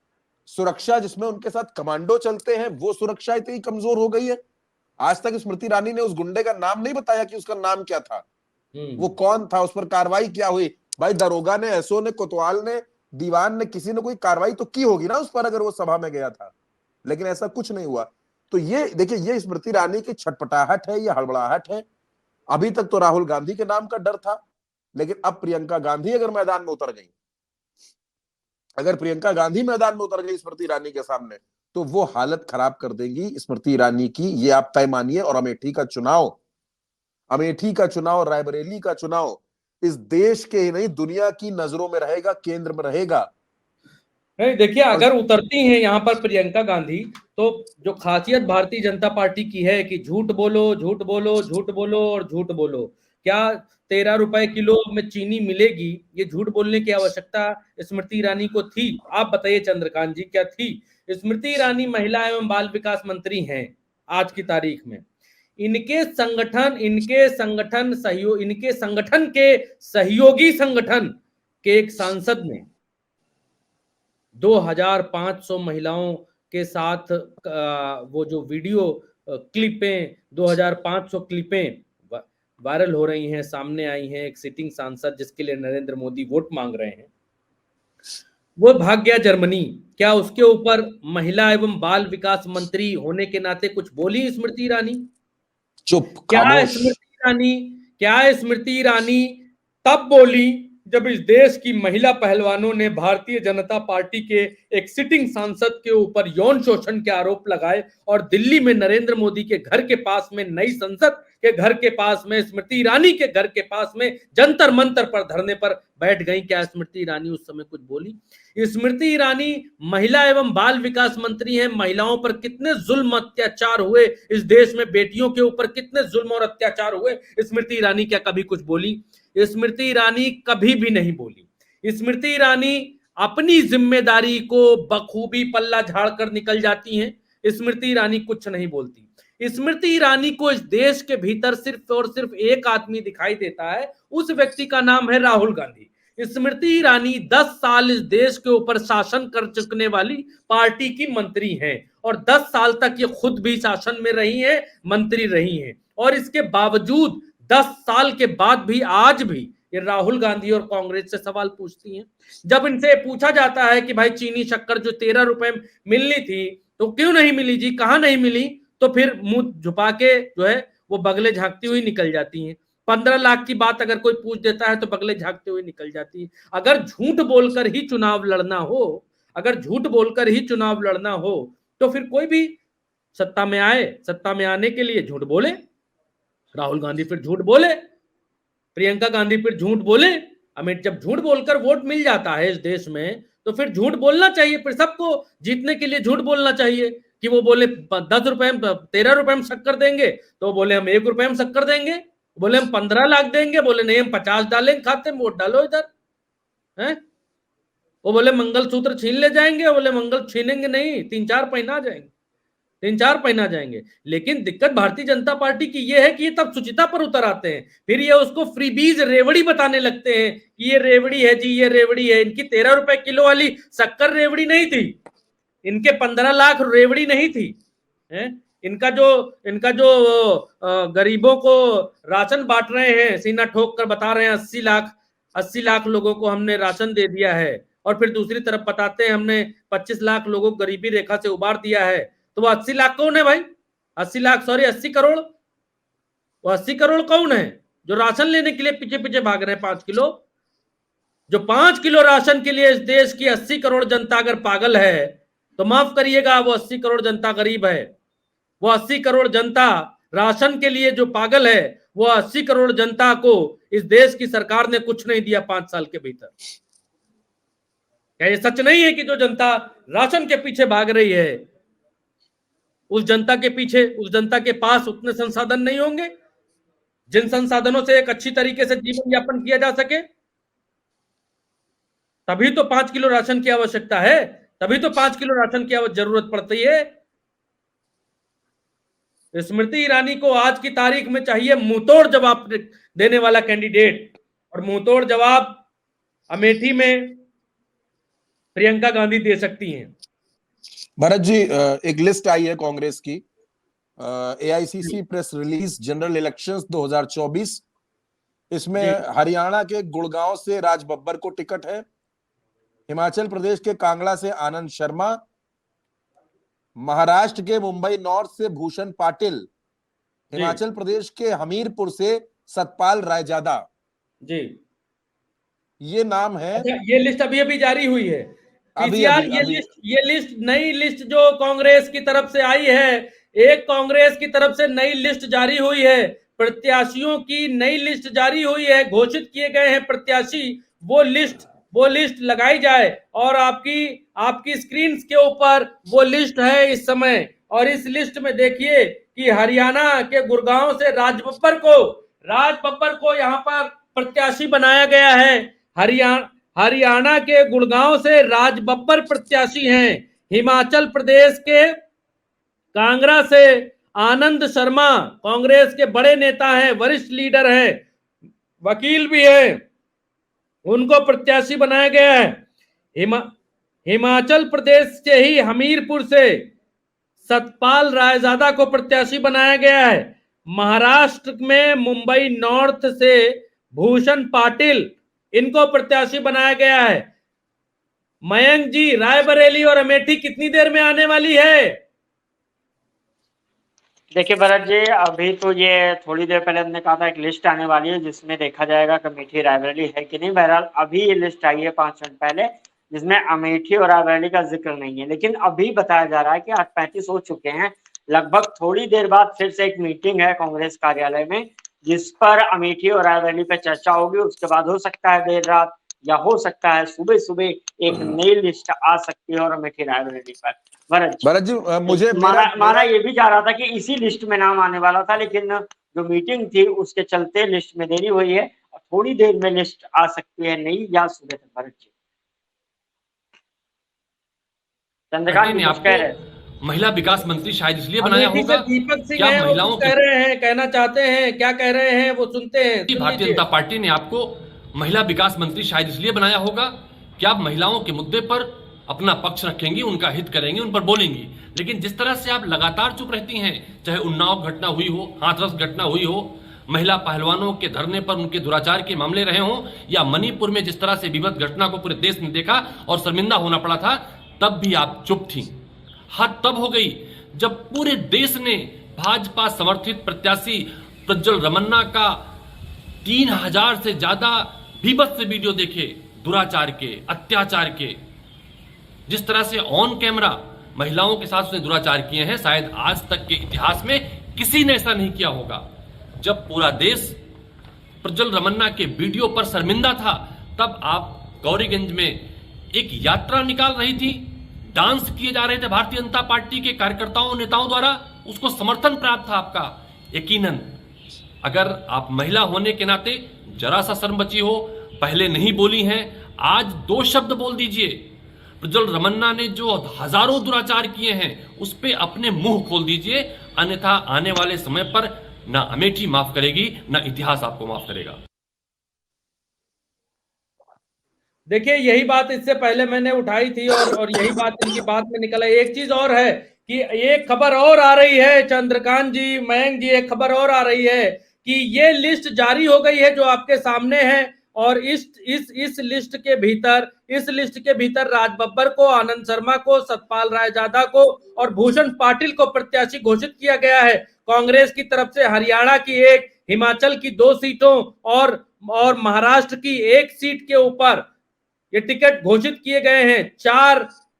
सुरक्षा जिसमें उनके साथ कमांडो चलते हैं, वो सुरक्षा इतनी कमजोर हो गई है? आज तक स्मृति ईरानी ने उस गुंडे का नाम नहीं बताया कि उसका नाम क्या था, वो कौन था, उस पर कार्रवाई क्या हुई। भाई दरोगा ने, एसओ ने, कोतवाल ने, दीवान ने, किसी ने कोई कार्रवाई तो की होगी ना उस पर, अगर वो सभा में गया था, लेकिन ऐसा कुछ नहीं हुआ। तो ये देखिए, ये स्मृति ईरानी की छटपटाहट है, ये हड़बड़ाहट है। अभी तक तो राहुल गांधी के नाम का डर था, लेकिन अब प्रियंका गांधी अगर मैदान में उतर गई, अगर प्रियंका गांधी मैदान में उतर गई स्मृति ईरानी के सामने, तो वो हालत खराब कर देंगी स्मृति ईरानी की, ये आप तय मानिए। और अमेठी का चुनाव, रायबरेली का चुनाव इस देश के ही नहीं दुनिया की नजरों में रहेगा, केंद्र में रहेगा। नहीं देखिए, अगर उतरती हैं यहाँ पर प्रियंका गांधी, तो जो खासियत भारतीय जनता पार्टी की है कि झूठ बोलो, झूठ बोलो, झूठ बोलो और झूठ बोलो। क्या 13 रुपए किलो में चीनी मिलेगी, ये झूठ बोलने की आवश्यकता स्मृति ईरानी को थी? आप बताइए चंद्रकांत जी, क्या थी? स्मृति ईरानी महिला एवं बाल विकास मंत्री हैं आज की तारीख में। इनके संगठन के सहयोगी संगठन के एक सांसद ने 2500 महिलाओं के साथ वो जो वीडियो क्लिपें, 2500 क्लिपें वायरल हो रही हैं, सामने आई हैं। एक सिटिंग सांसद जिसके लिए नरेंद्र मोदी वोट मांग रहे हैं, वो भाग गया जर्मनी। क्या उसके ऊपर महिला एवं बाल विकास मंत्री होने के नाते कुछ बोली स्मृति ईरानी? चुप, क्या स्मृति ईरानी तब बोली जब इस देश की महिला पहलवानों ने भारतीय जनता पार्टी के एक सिटिंग सांसद के ऊपर यौन शोषण के आरोप लगाए, और दिल्ली में नरेंद्र मोदी के घर के पास में, नई संसद के घर के पास में, स्मृति ईरानी के घर के पास में जंतर मंतर पर धरने पर बैठ गई? क्या स्मृति ईरानी उस समय कुछ बोली? स्मृति ईरानी महिला एवं बाल विकास मंत्री हैं। महिलाओं पर कितने जुल्म अत्याचार हुए इस देश में, बेटियों के ऊपर कितने जुल्म और अत्याचार हुए, स्मृति ईरानी क्या कभी कुछ बोली? स्मृति ईरानी कभी भी नहीं बोली। स्मृति ईरानी अपनी जिम्मेदारी को बखूबी पल्ला झाड़कर निकल जाती हैं। स्मृति ईरानी कुछ नहीं बोलती। स्मृति ईरानी को इस देश के भीतर सिर्फ और सिर्फ एक आदमी दिखाई देता है, उस व्यक्ति का नाम है राहुल गांधी। स्मृति ईरानी 10 साल इस देश के ऊपर शासन कर चुकने वाली पार्टी की मंत्री हैं, और 10 साल तक ये खुद भी शासन में रही हैं, मंत्री रही हैं, और इसके बावजूद 10 साल के बाद भी आज भी ये राहुल गांधी और कांग्रेस से सवाल पूछती हैं। जब इनसे पूछा जाता है कि भाई चीनी शक्कर जो 13 रुपए मिलनी थी तो क्यों नहीं मिली जी, कहां नहीं मिली, तो फिर मुंह झुपा के जो है वो बगले झांकती हुई निकल जाती हैं। 15 लाख की बात अगर कोई पूछ देता है तो बगले झांकते हुए निकल जाती है। अगर झूठ बोलकर ही चुनाव लड़ना हो, तो फिर कोई भी सत्ता में आए, सत्ता में आने के लिए झूठ बोले। राहुल गांधी फिर झूठ बोले, प्रियंका गांधी फिर झूठ बोले। अमित, जब झूठ बोलकर वोट मिल जाता है इस देश में तो फिर झूठ बोलना चाहिए, फिर सबको जीतने के लिए झूठ बोलना चाहिए। कि वो बोले 10 रुपए में, 13 रुपए में शक्कर देंगे, तो बोले हम 1 रुपए में शक्कर देंगे। बोले हम 15 लाख देंगे, बोले नहीं हम 50 डालेंगे खाते में, वोट डालो इधर है। वो बोले मंगलसूत्र छीन ले जाएंगे, बोले मंगल छीनेंगे नहीं, 3-4 पहना जाएंगे। लेकिन दिक्कत भारतीय जनता पार्टी की ये है कि ये तब सुचिता पर उतर आते हैं, फिर ये उसको फ्रीबीज रेवड़ी बताने लगते हैं कि ये रेवड़ी है जी, ये रेवड़ी है। इनकी 13 रुपए किलो वाली शक्कर रेवड़ी नहीं थी, इनके 15 लाख रेवड़ी नहीं थी है? इनका जो गरीबों को राशन बांट रहे हैं, सीना ठोक कर बता रहे हैं 80 लाख लोगों को हमने राशन दे दिया है, और फिर दूसरी तरफ बताते हैं हमने 25 लाख लोगों को गरीबी रेखा से उबार दिया है। तो वो 80 लाख कौन है भाई? 80 करोड़। वो 80 करोड़ कौन है जो राशन लेने के लिए पीछे पीछे भाग रहे हैं 5 किलो? जो 5 किलो राशन के लिए इस देश की 80 करोड़ जनता अगर पागल है तो माफ करिएगा, वो 80 करोड़ जनता गरीब है। वो 80 करोड़ जनता राशन के लिए जो पागल है, वो 80 करोड़ जनता को इस देश की सरकार ने कुछ नहीं दिया 5 साल के भीतर। क्या ये सच नहीं है कि जो जनता राशन के पीछे भाग रही है, उस जनता के पास उतने संसाधन नहीं होंगे जिन संसाधनों से एक अच्छी तरीके से जीवन यापन किया जा सके? तभी तो 5 किलो राशन की आवश्यकता है, तभी तो 5 किलो राशन की जरूरत पड़ती है। स्मृति ईरानी को आज की तारीख में चाहिए मुंहतोड़ जवाब देने वाला कैंडिडेट, और मुंहतोड़ जवाब अमेठी में प्रियंका गांधी दे सकती हैं। भरत जी, एक लिस्ट आई है कांग्रेस की, AICC press release general elections 2024। इसमें हरियाणा के गुड़गांव से राज बब्बर को टिकट है, हिमाचल प्रदेश के कांगड़ा से आनंद शर्मा, महाराष्ट्र के मुंबई नॉर्थ से भूषण पाटिल, हिमाचल प्रदेश के हमीरपुर से सतपाल रायजादा। जी, ये नाम है। अच्छा, ये लिस्ट अभी अभी जारी हुई है अभी ये लिस्ट नई लिस्ट जो कांग्रेस की तरफ से आई है, एक कांग्रेस की तरफ से नई लिस्ट जारी हुई है, प्रत्याशियों की नई लिस्ट जारी हुई है, घोषित किए गए हैं प्रत्याशी, वो लिस्ट लगाई जाए, और आपकी स्क्रीन के ऊपर वो लिस्ट है इस समय। और इस लिस्ट में देखिए कि हरियाणा के गुड़गांव से राज बब्बर को यहाँ पर प्रत्याशी बनाया गया है। हरियाणा के गुड़गांव से राज बब्बर प्रत्याशी हैं। हिमाचल प्रदेश के कांगड़ा से आनंद शर्मा कांग्रेस के बड़े नेता हैं, वरिष्ठ लीडर हैं, वकील भी हैं, उनको प्रत्याशी बनाया गया है। हिमाचल प्रदेश से ही हमीरपुर से सतपाल रायजादा को प्रत्याशी बनाया गया है। महाराष्ट्र में मुंबई नॉर्थ से भूषण पाटिल, इनको प्रत्याशी बनाया गया है। मयंक जी, रायबरेली और अमेठी कितनी देर में आने वाली है? देखिए भरत जी, अभी तो ये थोड़ी देर पहले हमने कहा था एक लिस्ट आने वाली है जिसमें देखा जाएगा कि अमेठी रायबरेली है कि नहीं। बहरहाल अभी ये लिस्ट आई है 5 मिनट पहले, जिसमें अमेठी और रायबरेली का जिक्र नहीं है, लेकिन अभी बताया जा रहा है कि 8:35 हो चुके हैं। लगभग थोड़ी देर बाद फिर से एक मीटिंग है कांग्रेस कार्यालय में, जिस पर अमेठी और रायबरेली पर चर्चा होगी। उसके बाद हो सकता है देर रात या हो सकता है सुबह सुबह एक नई लिस्ट आ सकती है और अमेठी रायबरेली पर। भरत जी, मुझे माना ये भी जा रहा था कि इसी लिस्ट में नाम आने वाला था, लेकिन जो मीटिंग थी उसके चलते लिस्ट में देरी हुई है, थोड़ी देर में लिस्ट आ सकती है नई या सुबह तक। भरत जी, चंद्रकांत जी कुछ कह रहे हैं। महिला विकास मंत्री शायद इसलिए बनाया होगा, दीपक सिंह है, महिलाओं कह रहे हैं, कहना चाहते हैं, क्या कह रहे हैं वो सुनते हैं। भारतीय जनता पार्टी ने आपको महिला विकास मंत्री शायद इसलिए बनाया होगा कि आप महिलाओं के मुद्दे पर अपना पक्ष रखेंगी, उनका हित करेंगी, उन पर बोलेंगी। लेकिन जिस तरह से आप लगातार चुप रहती हैं, चाहे उन्नाव घटना हुई हो, हाथरस घटना हुई हो, महिला पहलवानों के धरने पर उनके दुराचार के मामले रहे हों, या मणिपुर में जिस तरह से विभत्स घटना को पूरे देश ने देखा और शर्मिंदा होना पड़ा था, तब भी आप चुप थी। हद तब हो गई जब पूरे देश ने भाजपा समर्थित प्रत्याशी प्रज्वल रमन्ना का 3000 से ज्यादा बीभत्स वीडियो देखे, दुराचार के, अत्याचार के। जिस तरह से ऑन कैमरा महिलाओं के साथ उसने दुराचार किए हैं, शायद आज तक के इतिहास में किसी ने ऐसा नहीं किया होगा। जब पूरा देश प्रज्वल रमन्ना के वीडियो पर शर्मिंदा था, तब आप गौरीगंज में एक यात्रा निकाल रही थी, डांस किए जा रहे थे भारतीय जनता पार्टी के कार्यकर्ताओं नेताओं द्वारा, उसको समर्थन प्राप्त था आपका। यकीनन अगर आप महिला होने के नाते जरा सा शर्म बची हो, पहले नहीं बोली हैं, आज 2 शब्द बोल दीजिए। प्रज्वल रमन्ना ने जो हजारों दुराचार किए हैं उस पे अपने मुंह खोल दीजिए, अन्यथा आने वाले समय पर ना अमेठी माफ करेगी, ना इतिहास आपको माफ करेगा। देखिए, यही बात इससे पहले मैंने उठाई थी और यही बात इनकी बात में निकला। एक चीज और है कि एक खबर और आ रही है, चंद्रकांत जी, मयंक जी, एक खबर और आ रही है कि ये लिस्ट जारी हो गई है जो आपके सामने है, और इस लिस्ट के भीतर राज बब्बर को, आनंद शर्मा को, सतपाल रायजादा को और भूषण पाटिल को प्रत्याशी घोषित किया गया है। कांग्रेस की तरफ से हरियाणा की 1, हिमाचल की 2 सीटों और महाराष्ट्र की 1 सीट के ऊपर ये टिकट घोषित किए गए हैं।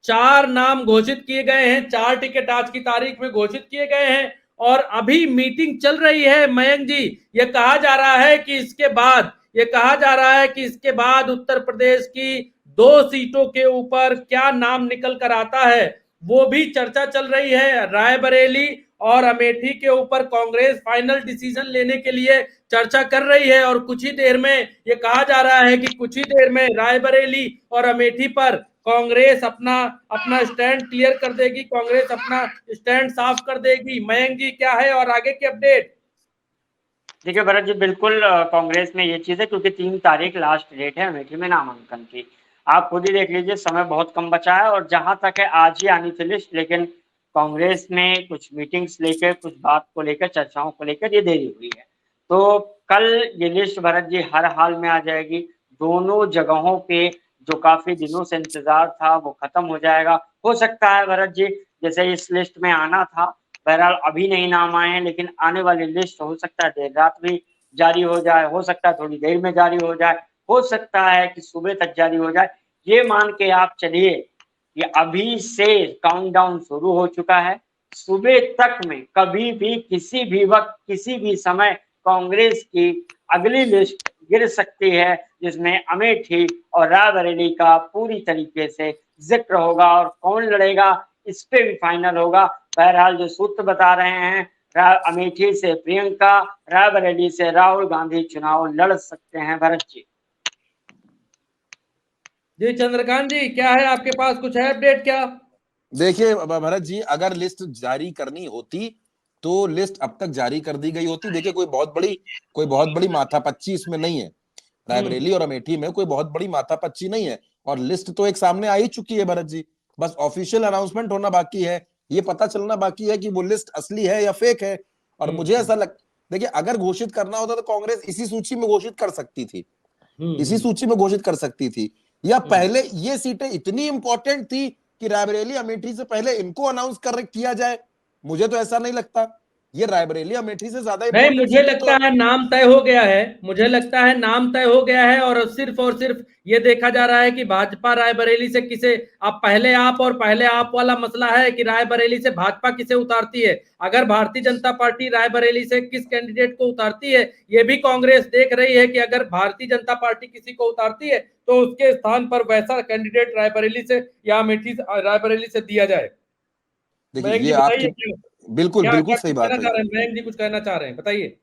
चार नाम घोषित किए गए हैं, 4 टिकट आज की तारीख में घोषित किए गए हैं, और अभी मीटिंग चल रही है। मयंक जी, ये कहा जा रहा है कि इसके बाद उत्तर प्रदेश की 2 सीटों के ऊपर क्या नाम निकल कर आता है, वो भी चर्चा चल रही है। रायबरेली और अमेठी के ऊपर कांग्रेस फाइनल डिसीजन लेने के लिए चर्चा कर रही है और कुछ ही देर में ये कहा जा रहा है कि कुछ ही देर में रायबरेली और अमेठी पर कांग्रेस अपना अपना स्टैंड क्लियर कर देगी, कांग्रेस अपना स्टैंड साफ कर देगी। मयंक जी, क्या है और आगे की अपडेट? देखिए भरत जी, बिल्कुल कांग्रेस में ये चीज है, क्योंकि 3 तारीख लास्ट डेट है अमेठी में नामांकन की। आप खुद ही देख लीजिए, समय बहुत कम बचा है और जहां तक है आज ही आनी थी लिस्ट, लेकिन कांग्रेस में कुछ मीटिंग्स लेकर, कुछ बात को लेकर, चर्चाओं को लेकर ये देरी हुई है। तो कल ये लिस्ट भरत जी हर हाल में आ जाएगी। दोनों जगहों पे जो काफी दिनों से इंतजार था वो खत्म हो जाएगा। हो सकता है भरत जी, जैसे इस लिस्ट में आना था, बहरहाल अभी नहीं नाम आए हैं, लेकिन आने वाली लिस्ट हो सकता है देर रात भी जारी हो जाए, हो सकता है थोड़ी देर में जारी हो जाए, हो सकता है कि सुबह तक जारी हो जाए। ये मान के आप चलिए कि अभी से काउंटडाउन शुरू हो चुका है। सुबह तक में कभी भी, किसी भी वक्त, किसी भी समय कांग्रेस की अगली लिस्ट गिर सकती है, जिसमें अमेठी और रायबरेली का पूरी तरीके से जिक्र होगा और कौन लड़ेगा इस पे भी फाइनल होगा। बहरहाल जो सूत्र बता रहे हैं, अमेठी से प्रियंका, रायबरेली से राहुल गांधी चुनाव लड़ सकते हैं। भरत जी जी चंद्रकांत जी, क्या है आपके पास, कुछ है अपडेट क्या? देखिए भरत जी, अगर लिस्ट जारी करनी होती तो लिस्ट अब तक जारी कर दी गई होती। देखिए कोई बहुत बड़ी माथापच्ची इसमें नहीं है। रायबरेली और अमेठी में कोई बहुत बड़ी माथापच्ची नहीं है और लिस्ट तो एक सामने आ ही चुकी है भरत जी। बस ऑफिशियल अनाउंसमेंट होना बाकी है, ये पता चलना बाकी है कि वो लिस्ट असली है या फेक है। और मुझे ऐसा देखिए, अगर घोषित करना होता तो कांग्रेस इसी सूची में घोषित कर सकती थी, इसी सूची में घोषित कर सकती थी, या पहले ये सीटें इतनी इंपॉर्टेंट थी कि रायबरेली अमेठी से पहले इनको अनाउंस कर किया जाए। मुझे तो ऐसा नहीं लगता। ये रायबरेली अमेठी से ज्यादा नहीं, इंपॉर्टेंट मुझे लगता है नाम तय हो गया है, मुझे लगता है नाम तय हो गया है और सिर्फ ये देखा जा रहा है कि भाजपा रायबरेली से किसे, अब पहले आप वाला मसला है कि रायबरेली से भाजपा किसे उतारती है। अगर भारतीय जनता पार्टी रायबरेली से किस कैंडिडेट को उतारती है, ये भी कांग्रेस देख रही है कि अगर भारतीय जनता पार्टी किसी को उतारती है तो उसके स्थान पर वैसा कैंडिडेट रायबरेली से या अमेठी रायबरेली से दिया जाए। देखिए मयंक ये जी आपकी बताइए, बिल्कुल क्या बिल्कुल क्या सही कुछ बात कहना है। चाह रहे हैं? मयंक जी कुछ कहना चाह रहे हैं, बताइए।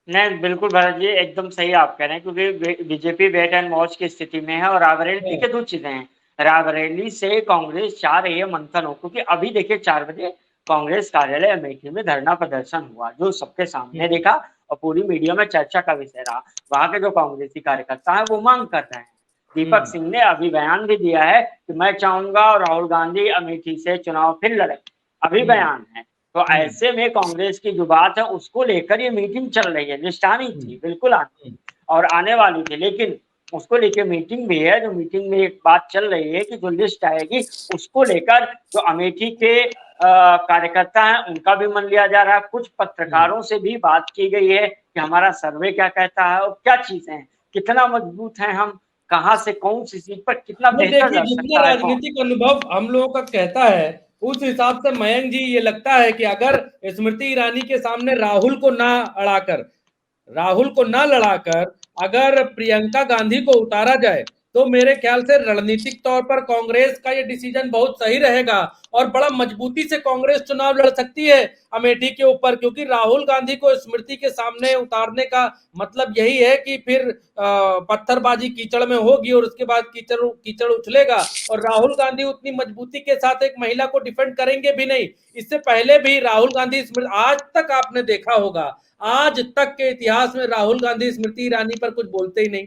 नहीं, बिल्कुल भरत जी, एकदम सही आप कह रहे हैं, क्योंकि बीजेपी वेट एंड वॉच की स्थिति में है। और रायबरेली, देखिए दो चीजें हैं, रायबरेली से कांग्रेस चाह रही है मंथन हो, क्योंकि अभी देखिए 4 बजे कांग्रेस कार्यालय अमेठी में धरना प्रदर्शन हुआ, जो सबके सामने देखा और पूरी मीडिया में चर्चा का विषय रहा। वहां के जो कांग्रेसी कार्यकर्ता है वो मांग कर रहे हैं। दीपक सिंह ने अभी बयान भी दिया है कि मैं चाहूंगा राहुल गांधी अमेठी से चुनाव फिर लड़े, अभी बयान है। तो ऐसे में कांग्रेस की जो बात है उसको लेकर ये मीटिंग चल रही है। लिस्ट आनी थी, बिल्कुल आनी थी और आने वाली थी, लेकिन उसको लेकर मीटिंग भी है। जो मीटिंग में एक बात चल रही है कि जो लिस्ट आएगी उसको लेकर जो अमेठी के कार्यकर्ता हैं उनका भी मन लिया जा रहा है। कुछ पत्रकारों से भी बात की गई है कि हमारा सर्वे क्या कहता है और क्या चीजें हैं, कितना मजबूत हैं हम, कहाँ से कौन सी सीट पर कितना बेहतर देखिए, लड़ जितना सकता है। राजनीतिक अनुभव हम लोगों का कहता है उस हिसाब से मयंक जी ये लगता है कि अगर स्मृति ईरानी के सामने राहुल को ना लड़ाकर अगर प्रियंका गांधी को उतारा जाए तो मेरे ख्याल से रणनीतिक तौर पर कांग्रेस का ये डिसीजन बहुत सही रहेगा और बड़ा मजबूती से कांग्रेस चुनाव लड़ सकती है अमेठी के ऊपर, क्योंकि राहुल गांधी को स्मृति के सामने उतारने का मतलब यही है कि फिर पत्थरबाजी कीचड़ में होगी और उसके बाद कीचड़ उछलेगा और राहुल गांधी उतनी मजबूती के साथ एक महिला को डिफेंड करेंगे भी नहीं। इससे पहले भी राहुल गांधी आज तक आपने देखा होगा, आज तक के इतिहास में राहुल गांधी स्मृति ईरानी पर कुछ बोलते ही नहीं।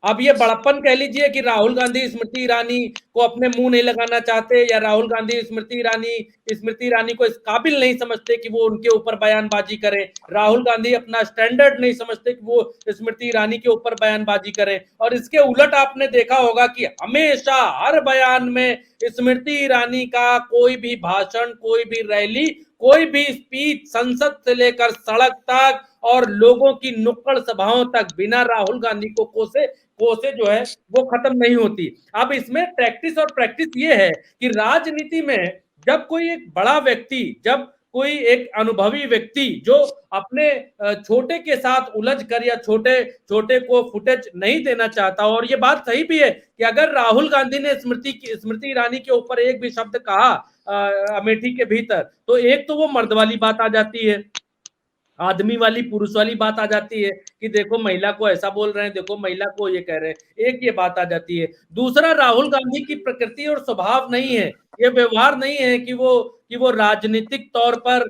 अब ये बड़प्पन कह लीजिए कि राहुल गांधी स्मृति ईरानी को अपने मुंह नहीं लगाना चाहते या राहुल गांधी स्मृति ईरानी को इस काबिल नहीं समझते कि वो उनके ऊपर बयानबाजी करे, राहुल गांधी अपना स्टैंडर्ड नहीं समझते कि वो स्मृति ईरानी के ऊपर बयानबाजी करें। और इसके उलट आपने देखा होगा कि हमेशा हर बयान में स्मृति ईरानी का कोई भी भाषण, कोई भी रैली, कोई भी स्पीच संसद से लेकर सड़क तक और लोगों की नुक्कड़ सभाओं तक बिना राहुल गांधी को कोसे जो है वो खत्म नहीं होती। अब इसमें प्रैक्टिस ये है कि राजनीति में जब कोई एक बड़ा व्यक्ति, जब कोई एक अनुभवी व्यक्ति जो अपने छोटे के साथ उलझ कर या छोटे को फुटेज नहीं देना चाहता, और ये बात सही भी है कि अगर राहुल गांधी ने स्मृति ईरानी के ऊपर एक भी शब्द कहा अमेठी के भीतर तो एक तो वो मर्द वाली बात आ जाती है, आदमी वाली पुरुष वाली बात आ जाती है कि देखो महिला को ऐसा बोल रहे हैं, देखो महिला को ये कह रहे हैं, एक ये बात आ जाती है। दूसरा, राहुल गांधी की प्रकृति और स्वभाव नहीं है, ये व्यवहार नहीं है कि वो राजनीतिक तौर पर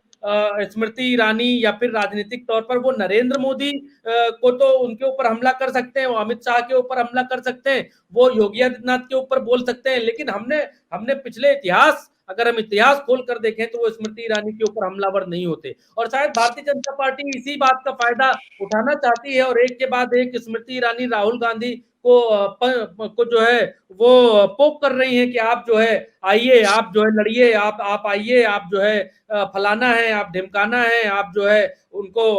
स्मृति ईरानी या फिर राजनीतिक तौर पर वो नरेंद्र मोदी को तो उनके ऊपर हमला कर सकते हैं, वो अमित शाह के ऊपर हमला कर सकते हैं, वो योगी आदित्यनाथ के ऊपर बोल सकते हैं, लेकिन हमने पिछले इतिहास, अगर हम इतिहास खोल कर देखें तो वो स्मृति ईरानी के ऊपर हमलावर नहीं होते। और शायद भारतीय जनता पार्टी इसी बात का फायदा उठाना चाहती है और एक के बाद एक स्मृति ईरानी राहुल गांधी को जो है वो पोक कर रही है कि आप जो है आइए, आप जो है लड़िए, आप आइए, आप जो है फलाना है, आप ढिमकाना है, आप जो है उनको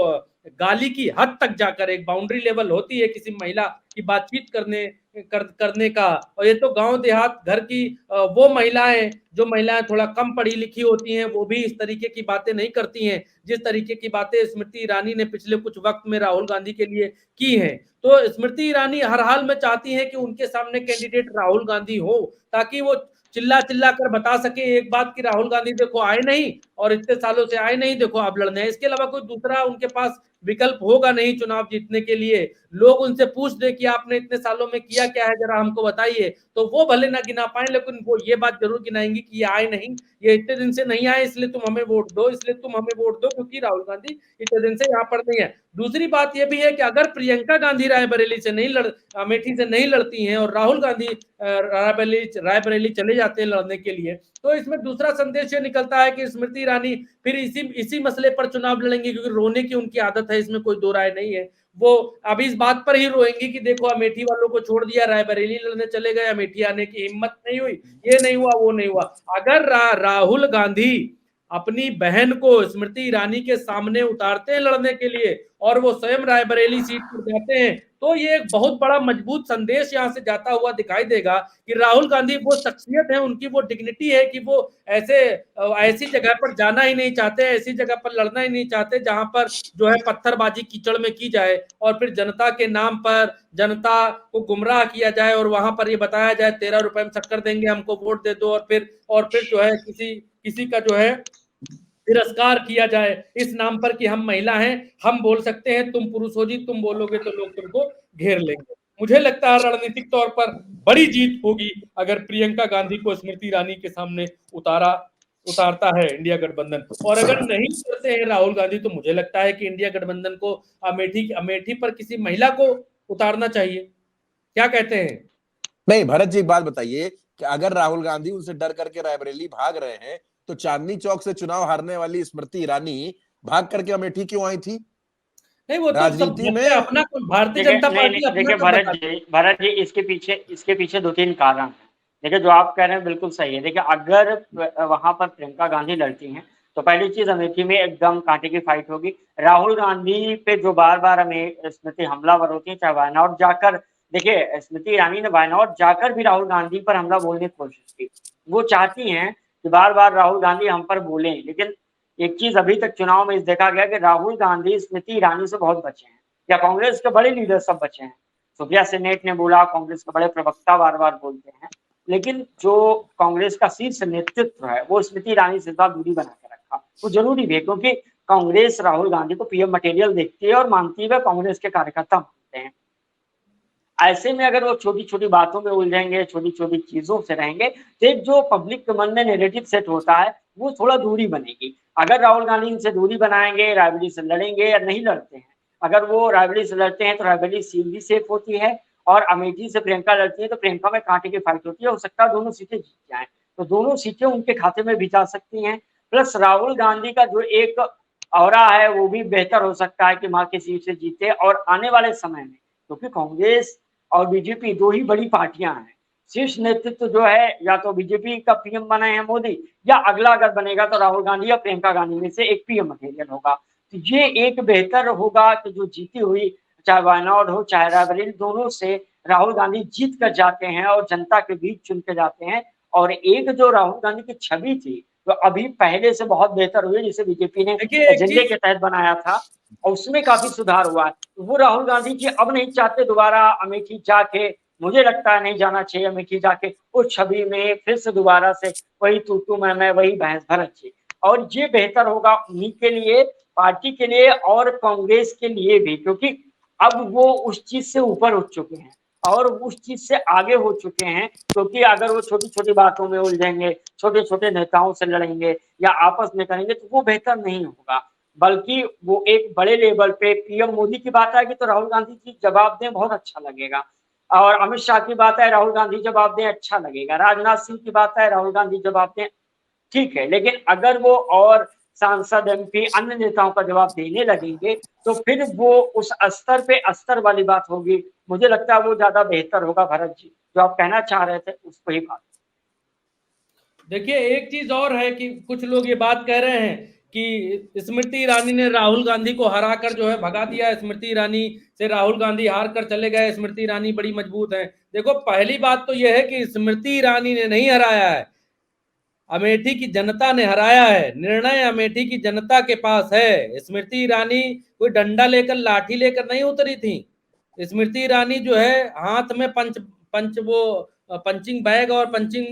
गाली की हद तक जाकर, एक बाउंड्री लेवल होती है किसी महिला की बातचीत करने का। और ये तो गांव देहात घर की वो महिलाएं, जो महिलाएं थोड़ा कम पढ़ी लिखी होती हैं, वो भी इस तरीके की बातें नहीं करती हैं जिस तरीके की बातें स्मृति ईरानी ने पिछले कुछ वक्त में राहुल गांधी के लिए की हैं। तो स्मृति ईरानी हर हाल में चाहती हैं कि उनके सामने कैंडिडेट राहुल गांधी हो, ताकि वो चिल्ला चिल्ला कर बता सके एक बात कि राहुल गांधी देखो आए नहीं, और इतने सालों से आए नहीं, देखो आप लड़ने हैं। इसके अलावा कोई दूसरा उनके पास विकल्प होगा नहीं चुनाव जीतने के लिए। लोग उनसे पूछ दे कि आपने इतने सालों में किया क्या है, जरा हमको बताइए, तो वो भले ना गिना पाए, लेकिन वो ये बात जरूर गिनाएंगी कि ये आए नहीं, ये इतने दिन से नहीं आए, इसलिए तुम हमें वोट दो, इसलिए तुम हमें वोट दो, क्योंकि राहुल गांधी इतने दिन से यहाँ पर नहीं है। दूसरी बात यह भी है कि अगर प्रियंका गांधी रायबरेली से नहीं अमेठी से नहीं लड़ती हैं और राहुल गांधी रायबरेली चले जाते हैं लड़ने के लिए, तो इसमें दूसरा संदेश ये निकलता है कि स्मृति ईरानी फिर इसी मसले पर चुनाव लड़ेंगे, क्योंकि रोने की उनकी आदत है, इसमें कोई दो राय नहीं है। वो अभी इस बात पर ही रोएंगी कि देखो अमेठी वालों को छोड़ दिया, रायबरेली लड़ने चले गए, अमेठी आने की हिम्मत नहीं हुई, ये नहीं हुआ, वो नहीं हुआ। अगर राहुल गांधी अपनी बहन को स्मृति ईरानी के सामने उतारते हैं लड़ने के लिए और वो स्वयं रायबरेली सीट पर जाते हैं, तो ये एक बहुत बड़ा मजबूत संदेश यहां से जाता हुआ दिखाई देगा कि राहुल गांधी वो शख्सियत है, उनकी वो डिग्निटी है कि वो ऐसी जगह पर जाना ही नहीं चाहते, ऐसी जगह पर लड़ना ही नहीं चाहते जहां पर जो है पत्थरबाजी कीचड़ में की जाए और फिर जनता के नाम पर जनता को गुमराह किया जाए और वहां पर ये बताया जाए 13 रुपए में शक्कर देंगे, हमको वोट दे दो, और फिर जो है किसी का जो है तिरस्कार किया जाए इस नाम पर कि हम महिला हैं, हम बोल सकते हैं, तुम पुरुष हो जी, तुम बोलोगे तो लोग तुमको घेर लेंगे। मुझे लगता है रणनीतिक तौर पर बड़ी जीत होगी अगर प्रियंका गांधी को स्मृति ईरानी के सामने उतारता है इंडिया गठबंधन। और अगर नहीं करते हैं राहुल गांधी, तो मुझे लगता है कि इंडिया गठबंधन को अमेठी पर किसी महिला को उतारना चाहिए। क्या कहते हैं? नहीं भरत जी, एक बात बताइए कि अगर राहुल गांधी उनसे डर करके रायबरेली भाग रहे हैं, तो चांदनी चौक से चुनाव हारने वाली स्मृति ईरानी भाग करके अमेठी क्यों आई थी? नहीं, वो तो राजनीति में अपना भारतीय जनता पार्टी देखिए भरत जी इसके पीछे 2-3 कारण है। देखिए जो आप कह रहे हैं बिल्कुल सही है। देखिए अगर वहां पर प्रियंका गांधी लड़ती हैं तो पहली चीज अमेठी में एकदम कांटे की फाइट होगी। राहुल गांधी पे जो बार बार स्मृति हमलावर होती है, चाहे वायनाड जाकर, देखिए स्मृति ईरानी ने वायनाड जाकर भी राहुल गांधी पर हमला बोलने की कोशिश की। वो चाहती हैं कि बार बार राहुल गांधी हम पर बोलें, लेकिन एक चीज अभी तक चुनाव में देखा गया कि राहुल गांधी स्मृति ईरानी से बहुत बचे हैं, या कांग्रेस के बड़े लीडर सब बचे हैं। सुप्रिया सेनेट ने बोला, कांग्रेस के बड़े प्रवक्ता बार बार बोलते हैं, लेकिन जो कांग्रेस का शीर्ष नेतृत्व है वो स्मृति ईरानी से दूरी बना के रखा। वो जरूरी भी है, क्योंकि कांग्रेस राहुल गांधी को पीएम मटेरियल देखती है और मानती है, कांग्रेस के कार्यकर्ता मानते हैं। ऐसे में अगर वो छोटी छोटी बातों में उलझेंगे, छोटी छोटी चीजों से रहेंगे, तो एक जो पब्लिक के मन में नैरेटिव सेट होता है वो थोड़ा दूरी बनेगी। अगर राहुल गांधी इनसे दूरी बनाएंगे, रायबरेली से लड़ेंगे या नहीं लड़ते हैं, अगर वो रायबरेली से लड़ते हैं तो रायबरेली सीट भी सेफ होती है, और अमेठी से प्रियंका लड़ती है तो प्रियंका में कांटे की फाइट होती है। हो सकता है दोनों सीटें जीत जाएं, तो दोनों सीटें उनके खाते में भी जा सकती हैं। प्लस राहुल गांधी का जो एक ऑरा है वो भी बेहतर हो सकता है कि वहां की सीट से जीते। और आने वाले समय में, क्योंकि कांग्रेस और बीजेपी दो ही बड़ी पार्टियां हैं, शीर्ष नेतृत्व जो है या तो बीजेपी का पीएम बने हैं मोदी, या अगला अगर बनेगा तो राहुल गांधी या प्रियंका गांधी में से एक पीएम मटेरियल होगा। तो ये एक बेहतर होगा कि जो जीती हुई, चाहे वायनाड हो चाहे रायबरेली, दोनों से राहुल गांधी जीत कर जाते हैं और जनता के बीच चुन के जाते हैं। और एक जो राहुल गांधी की छवि थी तो अभी पहले से बहुत बेहतर हुई, जिसे बीजेपी ने एजेंडे के तहत बनाया था और उसमें काफी सुधार हुआ है। वो राहुल गांधी जी अब नहीं चाहते दोबारा अमेठी जाके, मुझे लगता है नहीं जाना चाहिए अमेठी जाके, उस छवि में फिर से दोबारा से वही तू मैं वही बहस भरत जी, और ये बेहतर होगा उन्हीं के लिए पार्टी के लिए और कांग्रेस के लिए भी, क्योंकि अब वो उस चीज से ऊपर उठ चुके हैं और उस चीज से आगे हो चुके हैं, क्योंकि अगर वो छोटी छोटी बातों में उलझेंगे, छोटे छोटे नेताओं से लड़ेंगे या आपस में करेंगे तो वो बेहतर नहीं होगा। बल्कि वो एक बड़े लेवल पे पीएम मोदी की बात आएगी तो राहुल गांधी जी जवाब दें, बहुत अच्छा लगेगा। और अमित शाह की बात है, राहुल गांधी जवाब दें, अच्छा लगेगा। राजनाथ सिंह की बात है, राहुल गांधी जवाब दें, ठीक है। लेकिन अगर वो और सांसद, एमपी, अन्य नेताओं का जवाब देने लगेंगे तो फिर वो उस स्तर पे अस्तर वाली बात होगी। मुझे लगता है वो ज्यादा बेहतर होगा। भरत जी, जो आप कहना चाह रहे थे उस पर ही बात। देखिए, एक चीज और है कि कुछ लोग ये बात कह रहे हैं कि स्मृति ईरानी ने राहुल गांधी को हराकर जो है भगा दिया, स्मृति ईरानी से राहुल गांधी हार कर चले गए, स्मृति ईरानी बड़ी मजबूत है। देखो, पहली बात तो यह है कि स्मृति ईरानी ने नहीं हराया है, अमेठी की जनता ने हराया है। निर्णय अमेठी की जनता के पास है। स्मृति ईरानी कोई डंडा लेकर, लाठी लेकर नहीं उतरी थी। स्मृति ईरानी जो है हाथ में पंचिंग बैग और पंचिंग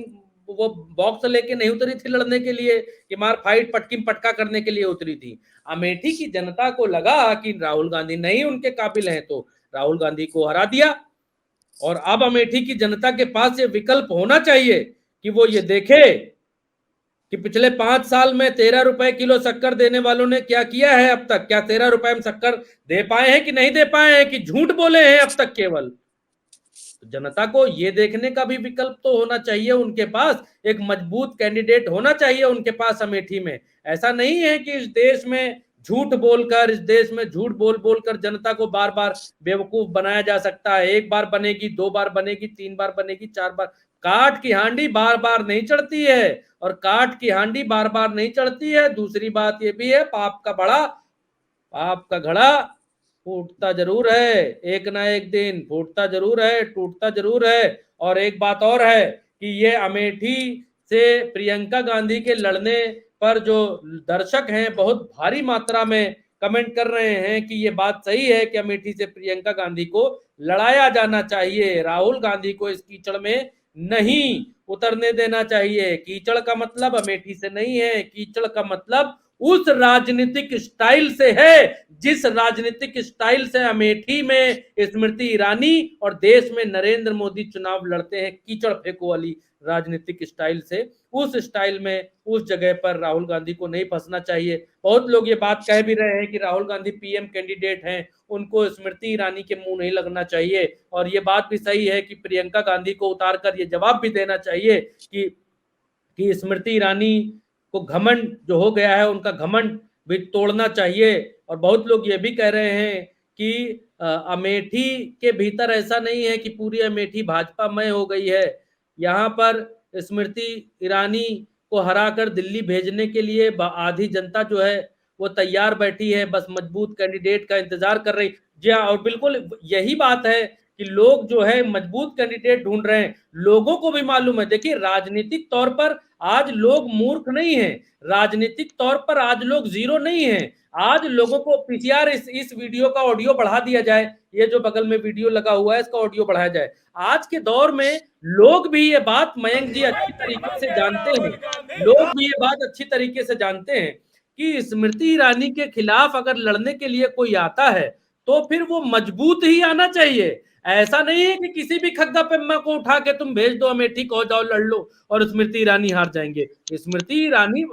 वो बॉक्स लेके नहीं उतरी थी लड़ने के लिए कि मार फाइट पटकी पटका करने के लिए उतरी थी। अमेठी की जनता को लगा कि राहुल गांधी नहीं उनके काबिल हैं, तो राहुल गांधी को हरा दिया। और अब अमेठी की जनता के पास ये विकल्प होना चाहिए कि वो ये देखे कि पिछले 5 साल में 13 रुपए किलो शक्कर देने वालों ने क्या किया है अब तक। क्या 13 रुपए में शक्कर दे पाए हैं कि नहीं दे पाए हैं, कि झूठ बोले हैं अब तक केवल। तो जनता को ये देखने का भी विकल्प तो होना चाहिए उनके पास, एक मजबूत कैंडिडेट होना चाहिए उनके पास अमेठी में। ऐसा नहीं है कि इस देश में झूठ बोलकर, इस देश में झूठ बोल बोलकर जनता को बार बार बेवकूफ बनाया जा सकता है। एक बार बनेगी, 2 बार बनेगी, 3 बार बनेगी, 4 बार। काठ की हांडी बार बार नहीं चढ़ती है, और काठ की हांडी बार बार नहीं चढ़ती है। दूसरी बात ये भी है, पाप का घड़ा फूटता जरूर है, एक ना एक दिन फूटता जरूर है, टूटता जरूर है। और एक बात और है कि ये अमेठी से प्रियंका गांधी के लड़ने पर जो दर्शक हैं बहुत भारी मात्रा में कमेंट कर रहे हैं कि ये बात सही है कि अमेठी से प्रियंका गांधी को लड़ाया जाना चाहिए, राहुल गांधी को इस कीचड़ में नहीं उतरने देना चाहिए। कीचड़ का मतलब अमेठी से नहीं है, कीचड़ का मतलब उस राजनीतिक स्टाइल से है जिस राजनीतिक स्टाइल से अमेठी में स्मृति ईरानी और देश में नरेंद्र मोदी चुनाव लड़ते हैं, कीचड़ फेंको वाली राजनीतिक स्टाइल से। उस स्टाइल में, उस जगह पर राहुल गांधी को नहीं फंसना चाहिए। बहुत लोग ये बात कह भी रहे हैं कि राहुल गांधी पीएम कैंडिडेट हैं, उनको स्मृति ईरानी के मुंह नहीं लगना चाहिए। और ये बात भी सही है कि प्रियंका गांधी को उतारकर ये जवाब भी देना चाहिए कि स्मृति ईरानी को घमंड जो हो गया है, उनका घमंड भी तोड़ना चाहिए। और बहुत लोग ये भी कह रहे हैं कि अमेठी के भीतर ऐसा नहीं है कि पूरी अमेठी भाजपामय हो गई है। यहाँ पर स्मृति ईरानी को हराकर दिल्ली भेजने के लिए आधी जनता जो है वो तैयार बैठी है, बस मजबूत कैंडिडेट का इंतजार कर रही। जी हाँ, और बिल्कुल यही बात है कि लोग जो है मजबूत कैंडिडेट ढूंढ रहे हैं। लोगों को भी मालूम है, देखिए राजनीतिक तौर पर आज लोग मूर्ख नहीं हैं, राजनीतिक तौर पर आज लोग जीरो नहीं हैं। आज लोगों को पीसीआर इस वीडियो का ऑडियो बढ़ा दिया जाए, ये जो बगल में वीडियो लगा हुआ है इसका ऑडियो बढ़ाया जाए। आज के दौर में लोग भी ये बात, मयंक जी अच्छी तरीके से जानते हैं, लोग भी ये बात अच्छी तरीके से जानते हैं कि स्मृति ईरानी के खिलाफ अगर लड़ने के लिए कोई आता है तो फिर वो मजबूत ही आना चाहिए। ऐसा नहीं है कि किसी भी खग्गा पेम्मा को उठा के तुम भेज दो अमेठी को, जाओ लड़ लो और स्मृति ईरानी हार जाएंगे। स्मृति ईरानी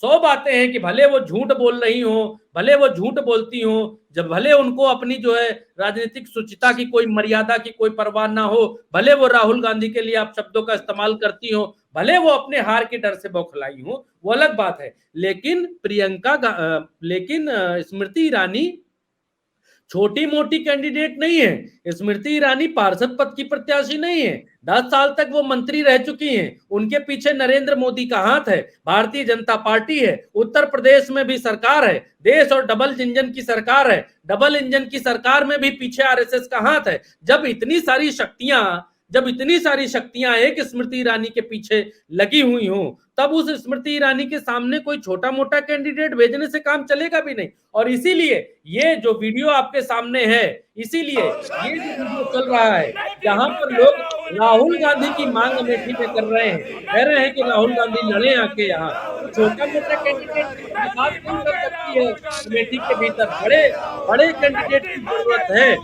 100 बातें हैं कि भले वो झूठ बोल रही हो, भले वो झूठ बोलती हो, जब भले उनको अपनी जो है राजनीतिक शुचिता की कोई मर्यादा की कोई परवाह ना हो, भले वो राहुल गांधी के लिए आप शब्दों का इस्तेमाल करती हो, भले वो अपने हार के डर से बौखलाई हो, वो अलग बात है। लेकिन स्मृति ईरानी छोटी मोटी कैंडिडेट नहीं है। स्मृति ईरानी पार्षद पद की प्रत्याशी नहीं है, 10 साल तक वो मंत्री रह चुकी हैं। उनके पीछे नरेंद्र मोदी का हाथ है, भारतीय जनता पार्टी है, उत्तर प्रदेश में भी सरकार है, देश और डबल इंजन की सरकार है, डबल इंजन की सरकार में भी पीछे आरएसएस का हाथ है। जब इतनी सारी शक्तियां एक स्मृति ईरानी के पीछे लगी हुई हो, तब उस स्मृति ईरानी के सामने कोई छोटा मोटा कैंडिडेट भेजने से काम चलेगा भी नहीं। और इसीलिए ये जो वीडियो आपके सामने है, इसीलिए ये जो वीडियो चल रहा है, जहां पर लोग राहुल गांधी की मांग अमेठी में कर रहे हैं, कह रहे हैं कि राहुल गांधी लड़े आके यहाँ। तो छोटा मोटा कैंडिडेट की बात नहीं कर सकती है अमेठी के भीतर, बड़े बड़े कैंडिडेट की जरूरत है,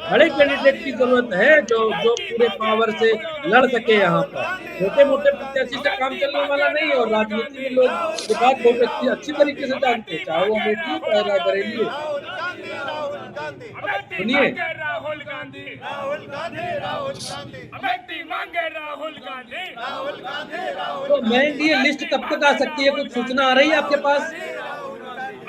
बड़े कैंडिडेट की जरूरत है जो जो पूरे पावर से लड़ सके यहाँ पर। छोटे मोटे प्रत्याशी से काम चलने वाला नहीं है, और राजनीति में लोग ये बात बहुत अच्छी तरीके से जानते हैं, चाहे वो अमेठी हो चाहे रायबरेली हो। सुनिए, राहुल गांधी अमेठी मांगे राहुल गांधी। तो मैं ये लिस्ट कब तक आ सकती है, कुछ सूचना आ रही है आपके पास?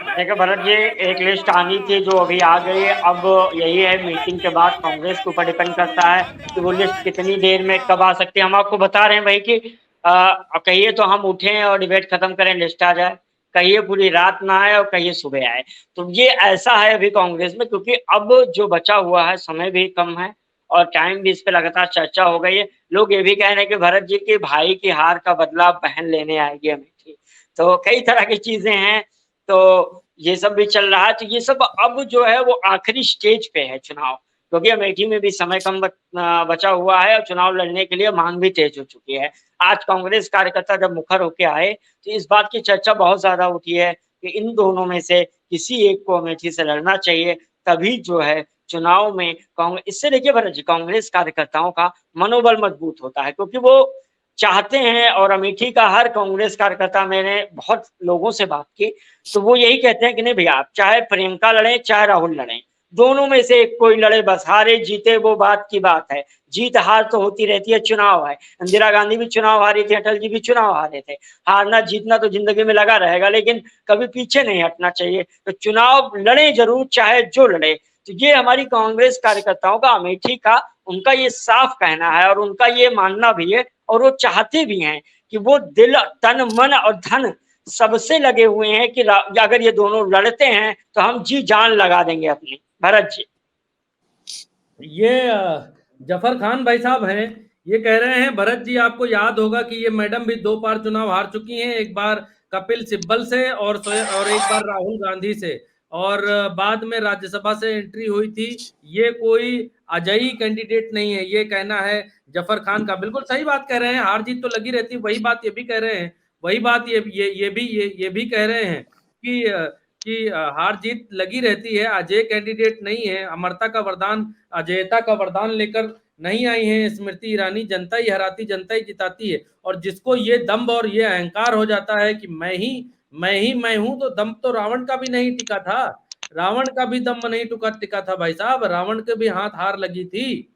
देखिए भरत जी, एक लिस्ट आनी थी जो अभी आ गई है। अब यही है, मीटिंग के बाद कांग्रेस के ऊपर डिपेंड करता है कि वो लिस्ट कितनी देर में कब आ सकती है। हम आपको बता रहे हैं भाई कि कहिए तो हम उठें और डिबेट खत्म करें, लिस्ट आ जाए, कहिए पूरी रात ना आए और कहिए सुबह आए। तो ये ऐसा है अभी कांग्रेस में, क्योंकि अब जो बचा हुआ है समय भी कम है और टाइम भी, इस पे लगातार चर्चा हो गई है। लोग ये भी कह रहे हैं कि भरत जी के भाई की हार का बदला बहन लेने आएगी अमेठी। तो कई तरह की चीजें हैं, तो ये सब भी चल रहा है। तो ये सब अब जो है वो आखिरी स्टेज पे है चुनाव, क्योंकि अमेठी में भी समय कम बचा हुआ है और चुनाव लड़ने के लिए मांग भी तेज हो चुकी है। आज कांग्रेस कार्यकर्ता जब मुखर होके आए तो इस बात की चर्चा बहुत ज्यादा उठी है कि इन दोनों में से किसी एक को अमेठी से लड़ना चाहिए, तभी जो है चुनाव में कांग्रेस, इससे देखिए भरत जी, कांग्रेस कार्यकर्ताओं का मनोबल मजबूत होता है, क्योंकि वो चाहते हैं। और अमेठी का हर कांग्रेस कार्यकर्ता, मैंने बहुत लोगों से बात की, तो वो यही कहते हैं कि नहीं भैया, आप चाहे प्रियंका लड़े चाहे राहुल लड़े, दोनों में से एक कोई लड़े, बस हारे जीते वो बात की बात है। जीत हार तो होती रहती है, चुनाव है। इंदिरा गांधी भी चुनाव हारी थी, अटल जी भी चुनाव हारे थे। हारना जीतना तो जिंदगी में लगा रहेगा, लेकिन कभी पीछे नहीं हटना चाहिए। तो चुनाव लड़े जरूर, चाहे जो लड़े। तो ये हमारी कांग्रेस कार्यकर्ताओं का, अमेठी का, उनका ये साफ कहना है और उनका ये मानना भी है, और वो चाहते भी हैं कि वो दिल, तन, मन और धन सबसे लगे हुए हैं कि अगर ये दोनों लड़ते हैं तो हम जी जान लगा देंगे अपनी। भरत जी, ये जफर खान भाई साहब हैं, ये कह रहे हैं, भरत जी आपको याद होगा कि ये मैडम भी 2 बार चुनाव हार चुकी हैं, एक बार कपिल सिब्बल से और एक बार राहुल गांधी से, और बाद में राज्यसभा से एंट्री हुई थी। ये कोई अजयी कैंडिडेट नहीं है, ये कहना है जफर खान का। बिल्कुल सही बात कह रहे हैं, हार जीत तो लगी रहती है, वही बात ये भी कह रहे हैं, वही बात ये भी कह रहे हैं कि हार जीत लगी रहती है, अजय कैंडिडेट नहीं है। अमरता का वरदान, अजयता का वरदान लेकर नहीं आई है स्मृति ईरानी। जनता ही हराती, जनता ही जिताती है। और जिसको ये दम्भ और ये अहंकार हो जाता है कि मैं हूं, तो दम तो रावण का भी नहीं टिका था, रावण का भी दम नहीं टिका था भाई साहब, रावण के भी हार लगी थी।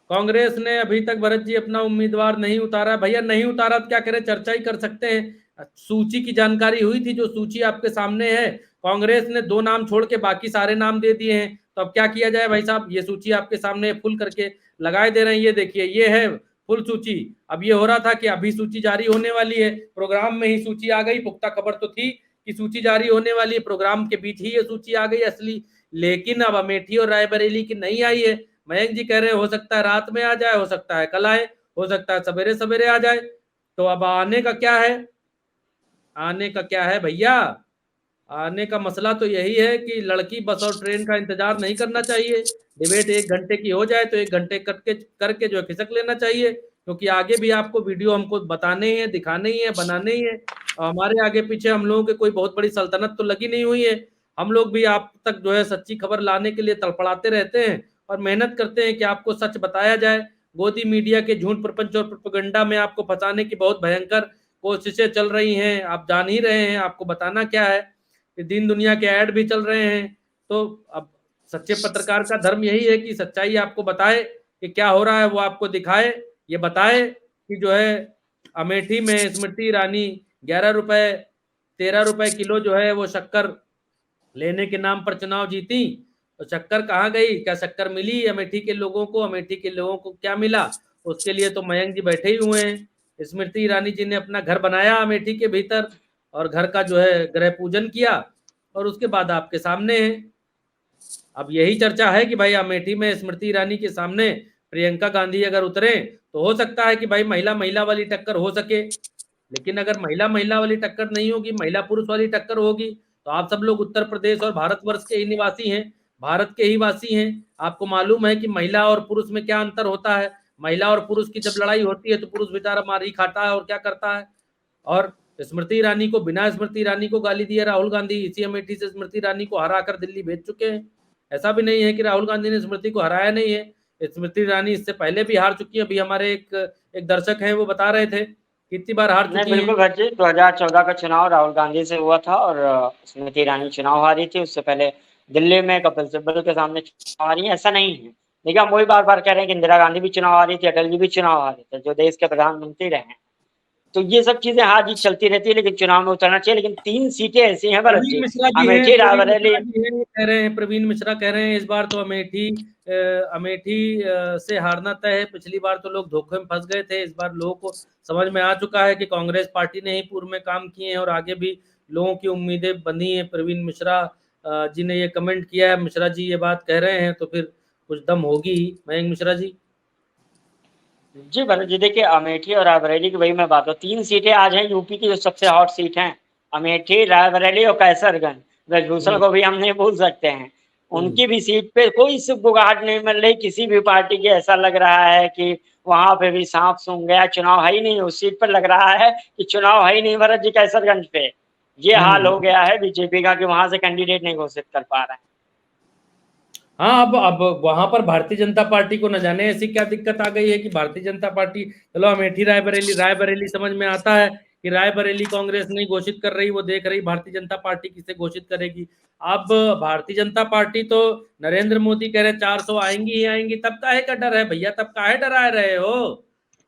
कांग्रेस ने अभी तक भरत जी अपना उम्मीदवार नहीं उतारा। भैया नहीं उतारा तो क्या करें, चर्चा ही कर सकते हैं। सूची की जानकारी हुई थी, जो सूची आपके सामने है, कांग्रेस ने 2 नाम छोड़ के बाकी सारे नाम दे दिए हैं। तो अब क्या किया जाए भाई साहब, ये सूची आपके सामने फुल करके लगाए दे रहे हैं, ये देखिए, ये है फुल सूची। अब ये हो रहा था कि अभी सूची जारी होने वाली है, प्रोग्राम में ही सूची आ गई। पुख्ता खबर तो थी कि सूची जारी होने वाली है, प्रोग्राम के बीच ही ये सूची आ गई असली। लेकिन अब अमेठी और रायबरेली की नहीं आई है। मयंक जी कह रहे हैं हो सकता है रात में आ जाए, हो सकता है कल आए, हो सकता है सवेरे सवेरे आ जाए। तो अब आने का क्या है, आने का क्या है भैया, आने का मसला तो यही है कि लड़की बस और ट्रेन का इंतजार नहीं करना चाहिए। डिबेट 1 घंटे की हो जाए तो 1 घंटे करके जो खिसक लेना चाहिए, क्योंकि आगे भी आपको वीडियो हमको बताने ही है, दिखाने ही है, बनाने ही है। हमारे आगे पीछे हम लोगों के कोई बहुत बड़ी सल्तनत तो लगी नहीं हुई है। हम लोग भी आप तक जो है सच्ची खबर लाने के लिए तड़पड़ाते रहते हैं और मेहनत करते हैं कि आपको सच बताया जाए। गोदी मीडिया के झूठ प्रपंच और प्रोपेगेंडा में आपको फंसाने की बहुत भयंकर कोशिशें चल रही हैं, आप जान ही रहे हैं। आपको बताना क्या है कि दीन दुनिया के ऐड भी चल रहे हैं। तो अब सच्चे पत्रकार का धर्म यही है कि सच्चाई आपको बताए कि क्या हो रहा है, वो आपको दिखाए, ये बताए कि जो है अमेठी में स्मृति ईरानी 11 रुपए 13 रुपए किलो जो है वो शक्कर लेने के नाम पर चुनाव जीती। तो शक्कर कहाँ गई, क्या शक्कर मिली अमेठी के लोगों को, अमेठी के लोगों को क्या मिला? उसके लिए तो मयंक जी बैठे ही हुए हैं। स्मृति ईरानी जी ने अपना घर बनाया अमेठी के भीतर और घर का जो है गृह पूजन किया, और उसके बाद आपके सामने है। अब यही चर्चा है कि भाई अमेठी में स्मृति ईरानी के सामने प्रियंका गांधी अगर उतरे तो हो सकता है कि भाई महिला महिला वाली टक्कर हो सके। लेकिन अगर महिला महिला वाली टक्कर नहीं होगी, महिला पुरुष वाली टक्कर होगी, तो आप सब लोग उत्तर प्रदेश और भारतवर्ष के ही निवासी हैं, भारत के ही वासी हैं। आपको मालूम है कि महिला और पुरुष में क्या अंतर होता है। महिला और पुरुष की जब लड़ाई होती है तो पुरुष बेचारा मार ही खाता है और क्या करता है। और स्मृति ईरानी को, बिना स्मृति ईरानी को गाली दिए राहुल गांधी इसी अमेठी से स्मृति ईरानी को हराकर दिल्ली भेज चुके हैं। ऐसा भी नहीं है कि राहुल गांधी ने स्मृति को हराया नहीं है। स्मृति ईरानी इससे पहले भी हार चुकी है। अभी हमारे एक दर्शक हैं वो बता रहे थे कितनी बार हार नहीं, चुकी हैं। बिल्कुल भट्ट जी, 2014 का चुनाव राहुल गांधी से हुआ था और स्मृति ईरानी चुनाव हारी थी। उससे पहले दिल्ली में कपिल सिब्बल के सामने चुनाव हारी है। ऐसा नहीं है, देखिए हम वही बार बार कह रहे हैं कि इंदिरा गांधी भी चुनाव हारी थी, अटल जी भी चुनाव हारे थे, जो देश के प्रधानमंत्री रहे हैं। तो ये सब चीजें हार जीत चलती रहती है, लेकिन चुनाव में उतरना चाहिए। लेकिन 3 सीटें ऐसी हैं भरत जी, प्रवीण मिश्रा जी हैं, अमेठी, रायबरेली। कह रहे हैं, प्रवीण मिश्रा कह रहे हैं इस बार तो अमेठी से हारना तय है। पिछली बार तो लोग धोखे में फंस गए थे। इस बार लोगों को समझ में आ चुका है कि कांग्रेस पार्टी ने ही पूर्व में काम किए हैं और आगे भी लोगों की उम्मीदें बंधी हैं। प्रवीण मिश्रा जी ने ये कमेंट किया है। मिश्रा जी ये बात कह रहे हैं तो फिर कुछ दम होगी ही। मयंक मिश्रा जी। जी भरत जी, देखिए अमेठी और रायबरेली की वही मैं बात हूँ, 3 सीटें आज हैं यूपी की जो सबसे हॉट सीट हैं, अमेठी, रायबरेली और कैसरगंज। ब्रजभूषण को भी हम नहीं भूल सकते हैं। उनकी भी सीट पे कोई सुगबुगाहट नहीं मिल रही किसी भी पार्टी की। ऐसा लग रहा है कि वहां पे भी सांप सूंघ गया, चुनाव है ही नहीं। उस सीट पर लग रहा है कि चुनाव है ही नहीं भरत जी, कैसरगंज पे ये हाल हो गया है बीजेपी का कि वहां से कैंडिडेट नहीं घोषित कर पा रहे हैं। हाँ, अब वहां पर भारतीय जनता पार्टी को न जाने ऐसी क्या दिक्कत आ गई है कि भारतीय जनता पार्टी, चलो अमेठी रायबरेली समझ में आता है कि रायबरेली कांग्रेस नहीं घोषित कर रही, वो देख रही भारतीय जनता पार्टी किसे घोषित करेगी। अब भारतीय जनता पार्टी तो नरेंद्र मोदी कह रहे 400 आएंगी ही आएंगी, तब काहे का डर है भैया, तब काहे डराए रहे हो,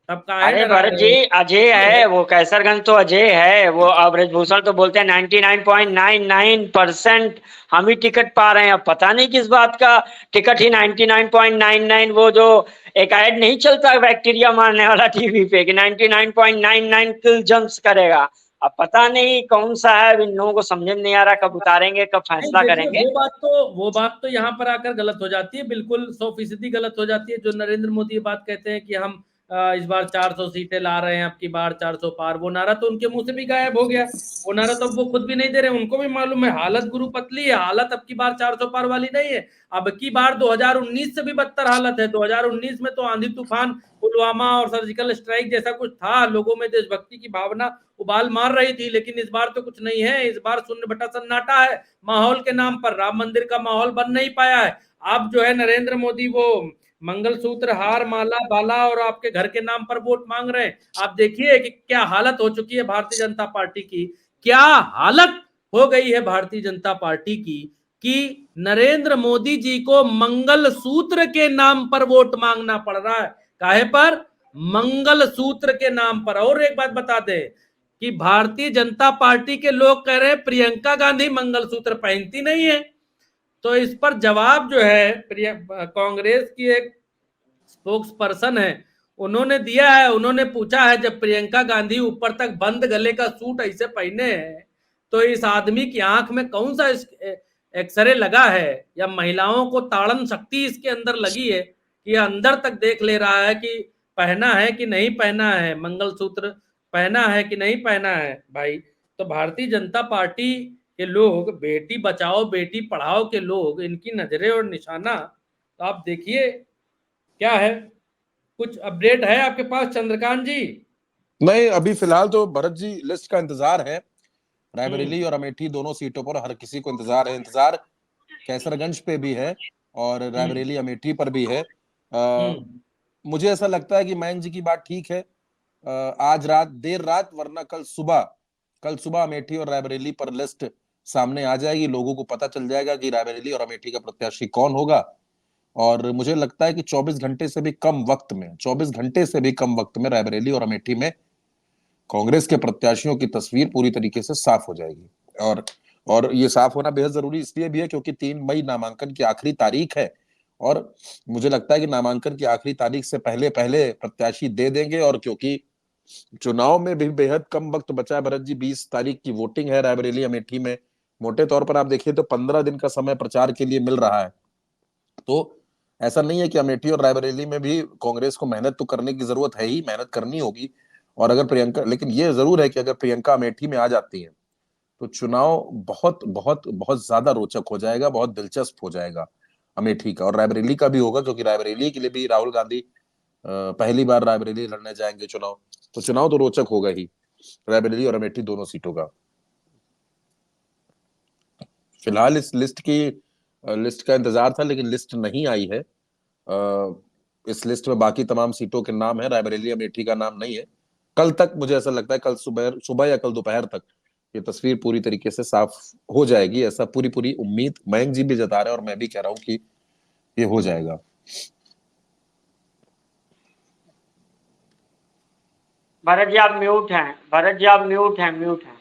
तब काहे अरे डराए भरत रहे जी, हो। अजय है वो, कैसरगंज तो अजय है वो। अब ब्रजभूषण तो बोलते हैं 99.99% हम ही टिकट पा रहे हैं। अब पता नहीं किस बात का टिकट ही 99.99, वो जो एक ऐड नहीं चलता बैक्टीरिया मारने वाला टीवी पे कि 99.99 किल जंप्स करेगा। अब पता नहीं कौन सा है, इन लोगों को समझ में नहीं आ रहा कब उतारेंगे, कब फैसला करेंगे। वो बात तो यहाँ पर आकर गलत हो जाती है, बिल्कुल 100% गलत हो जाती है। जो नरेंद्र मोदी ये बात कहते हैं कि हम इस बार 400 सीटें ला रहे हैं, अब की बार 400 पार, वो नारा तो उनके मुंह से भी गायब हो गया। वो नारा तो वो खुद भी नहीं दे रहे, उनको भी मालूम है हालत गुरु पतली है, हालत अब की बार 400 पार वाली नहीं है। अब की बार 2019 से भी बदतर हालत है। 2019 में तो आंधी तूफान, पुलवामा और सर्जिकल स्ट्राइक जैसा कुछ था, लोगों में देशभक्ति की भावना उबाल मार रही थी, लेकिन इस बार तो कुछ नहीं है। इस बार शून्य बटा सन्नाटा है। माहौल के नाम पर राम मंदिर का माहौल बन नहीं पाया है। अब जो है नरेंद्र मोदी वो मंगलसूत्र, हार, माला, बाला और आपके घर के नाम पर वोट मांग रहे हैं। आप देखिए कि क्या हालत हो चुकी है भारतीय जनता पार्टी की, क्या हालत हो गई है भारतीय जनता पार्टी की कि नरेंद्र मोदी जी को मंगलसूत्र के नाम पर वोट मांगना पड़ रहा है। काहे पर? मंगलसूत्र के नाम पर। और एक बात बता दे कि भारतीय जनता पार्टी के लोग कह रहे हैं प्रियंका गांधी मंगलसूत्र पहनती नहीं है। तो इस पर जवाब जो है कांग्रेस की एक स्पोक्स पर्सन है उन्होंने दिया है। उन्होंने पूछा है जब प्रियंका गांधी ऊपर तक बंद गले का सूट ऐसे पहने हैं तो इस आदमी की आंख में कौन सा एक्सरे लगा है या महिलाओं को ताड़न शक्ति इसके अंदर लगी है कि अंदर तक देख ले रहा है कि पहना है कि नहीं पहना है, मंगलसूत्र पहना है कि नहीं पहना है। भाई तो भारतीय जनता पार्टी के लोग, बेटी बचाओ बेटी पढ़ाओ के लोग, इनकी नजरें और निशाना तो आप देखिए क्या है। कुछ अपडेट है आपके पास चंद्रकांत जी? नहीं, अभी फिलहाल तो भरत जी लिस्ट का इंतजार है। रायबरेली और अमेठी दोनों सीटों पर हर किसी को इंतजार है। इंतजार कैसरगंज पे भी है और रायबरेली अमेठी पर भी है। मुझे ऐसा लगता है कि मयंक जी की बात ठीक है। आज रात, देर रात, वरना कल सुबह अमेठी और रायबरेली पर लिस्ट सामने आ जाएगी। लोगों को पता चल जाएगा कि रायबरेली और अमेठी का प्रत्याशी कौन होगा। और मुझे लगता है कि 24 घंटे से भी कम वक्त में रायबरेली और अमेठी में कांग्रेस के प्रत्याशियों की तस्वीर पूरी तरीके से साफ हो जाएगी। और ये साफ होना बेहद जरूरी इसलिए भी है क्योंकि 3 मई नामांकन की आखिरी तारीख है और मुझे लगता है कि नामांकन की आखिरी तारीख से पहले प्रत्याशी दे देंगे। और क्योंकि चुनाव में भी बेहद कम वक्त बचा है भरत जी, 20 तारीख की वोटिंग है रायबरेली अमेठी में। मोटे तौर पर आप देखिए तो 15 दिन का समय प्रचार के लिए मिल रहा है। तो ऐसा नहीं है कि अमेठी और रायबरेली में भी कांग्रेस को मेहनत तो करने की जरूरत है ही, मेहनत करनी होगी। और अगर प्रियंका, लेकिन ये जरूर है कि अगर प्रियंका अमेठी में आ जाती है तो चुनाव बहुत बहुत बहुत ज्यादा रोचक हो जाएगा, बहुत दिलचस्प हो जाएगा। अमेठी का, और रायबरेली का भी होगा, क्योंकि रायबरेली के लिए भी राहुल गांधी पहली बार रायबरेली लड़ने जाएंगे चुनाव, तो चुनाव तो रोचक होगा ही रायबरेली और अमेठी दोनों सीटों का। फिलहाल इस लिस्ट का इंतजार था, लेकिन लिस्ट नहीं आई है। इस लिस्ट में बाकी तमाम सीटों के नाम है, रायबरेली अमेठी का नाम नहीं है। कल तक मुझे ऐसा लगता है, कल सुबह या कल दोपहर तक ये तस्वीर पूरी तरीके से साफ हो जाएगी, ऐसा पूरी उम्मीद मयंक जी भी जता रहे हैं और मैं भी कह रहा हूं कि ये हो जाएगा। भरत जी आप म्यूट हैं, भरत जी आप म्यूट हैं।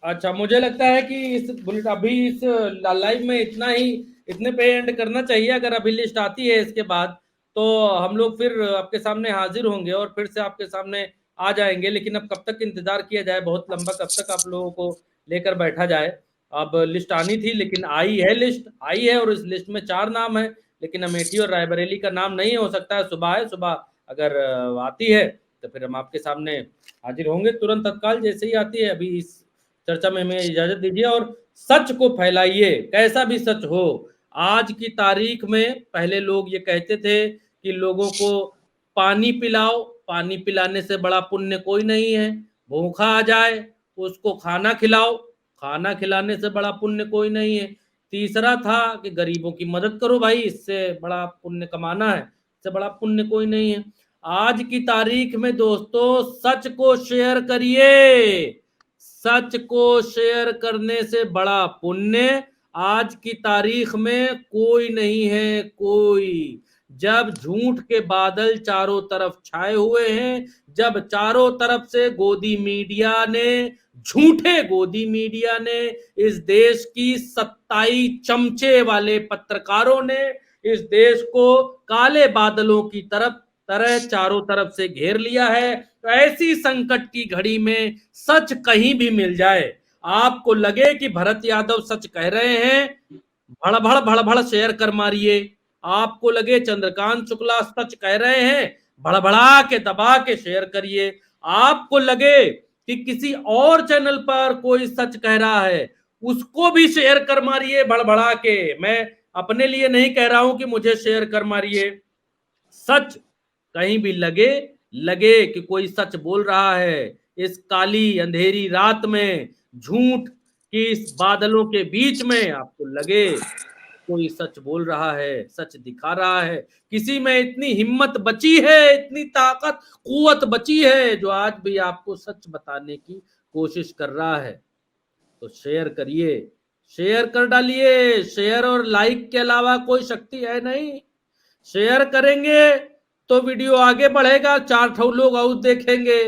अच्छा, मुझे लगता है कि इस अभी इस लाइव में इतने पे एंड करना चाहिए। अगर अभी लिस्ट आती है इसके बाद तो हम लोग फिर आपके सामने हाजिर होंगे और फिर से आपके सामने आ जाएंगे। लेकिन अब कब तक इंतजार किया जाए बहुत लंबा, कब तक आप लोगों को लेकर बैठा जाए। अब लिस्ट आनी थी, लेकिन लिस्ट आई है और इस लिस्ट में 4 नाम है, लेकिन अमेठी और रायबरेली का नाम नहीं हो सकता है। सुबह अगर आती है तो फिर हम आपके सामने हाजिर होंगे तुरंत तत्काल, जैसे ही आती है। अभी इस चर्चा में हमें इजाजत दीजिए और सच को फैलाइए, कैसा भी सच हो। आज की तारीख में पहले लोग ये कहते थे कि लोगों को पानी पिलाओ, पानी पिलाने से बड़ा पुण्य कोई नहीं है। भूखा आ जाए उसको खाना खिलाओ, खाना खिलाने से बड़ा पुण्य कोई नहीं है। तीसरा था कि गरीबों की मदद करो भाई, इससे बड़ा पुण्य कमाना है, इससे बड़ा पुण्य कोई नहीं है। आज की तारीख में दोस्तों सच को शेयर करिए, सच को शेयर करने से बड़ा पुण्य आज की तारीख में कोई नहीं है, कोई। जब झूठ के बादल चारों तरफ छाए हुए हैं, जब चारों तरफ से झूठे गोदी मीडिया ने, इस देश की सत्ताई चमचे वाले पत्रकारों ने इस देश को काले बादलों की तरह चारों तरफ से घेर लिया है, तो ऐसी संकट की घड़ी में सच कहीं भी मिल जाए, आपको लगे कि भरत यादव सच कह रहे हैं, भड़भड़ शेयर कर मारिए। आपको लगे चंद्रकांत शुक्ला सच कह रहे हैं, भड़भड़ा के दबा के शेयर करिए। आपको लगे कि किसी और चैनल पर कोई सच कह रहा है, उसको भी शेयर कर मारिए भड़भड़ा के। मैं अपने लिए नहीं कह रहा हूं कि मुझे शेयर कर मारिए। सच कहीं भी लगे कि कोई सच बोल रहा है, इस काली अंधेरी रात में, झूठ की इस बादलों के बीच में आपको लगे कोई सच बोल रहा है, सच दिखा रहा है, किसी में इतनी हिम्मत बची है, इतनी ताकत कुव्वत बची है जो आज भी आपको सच बताने की कोशिश कर रहा है, तो शेयर करिए, शेयर कर डालिए। शेयर और लाइक के अलावा कोई शक्ति है नहीं। शेयर करेंगे तो वीडियो आगे बढ़ेगा, 4 लोग और देखेंगे।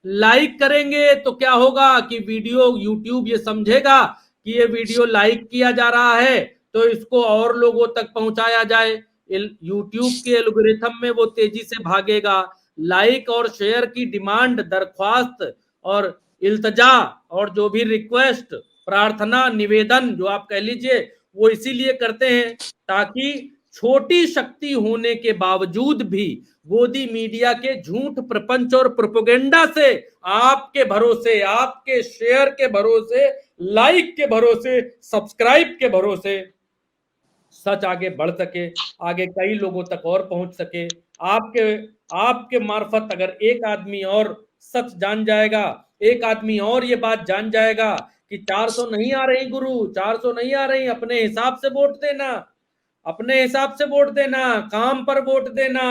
लाइक करेंगे तो क्या होगा कि वीडियो यूट्यूब ये समझेगा कि ये वीडियो लाइक किया जा रहा है, तो इसको और लोगों तक पहुंचाया जाए। यूट्यूब के एल्गोरिथम में वो तेजी से भागेगा। लाइक और शेयर की डिमांड, दरख्वास्त और इल्तजा और जो भी रिक्वेस्ट, प्रार्थना, निवेदन जो आप कह लीजिए, वो इसीलिए करते हैं ताकि छोटी शक्ति होने के बावजूद भी गोदी मीडिया के झूठ, प्रपंच और प्रोपेगेंडा से आपके भरोसे, आपके शेयर के भरोसे, लाइक के भरोसे, सब्सक्राइब के भरोसे सच आगे बढ़ सके, आगे कई लोगों तक और पहुंच सके। आपके मार्फत अगर एक आदमी और सच जान जाएगा, एक आदमी और ये बात जान जाएगा कि 400 नहीं आ रही गुरु, 400 नहीं आ रही, अपने हिसाब से वोट देना, अपने हिसाब से वोट देना, काम पर वोट देना,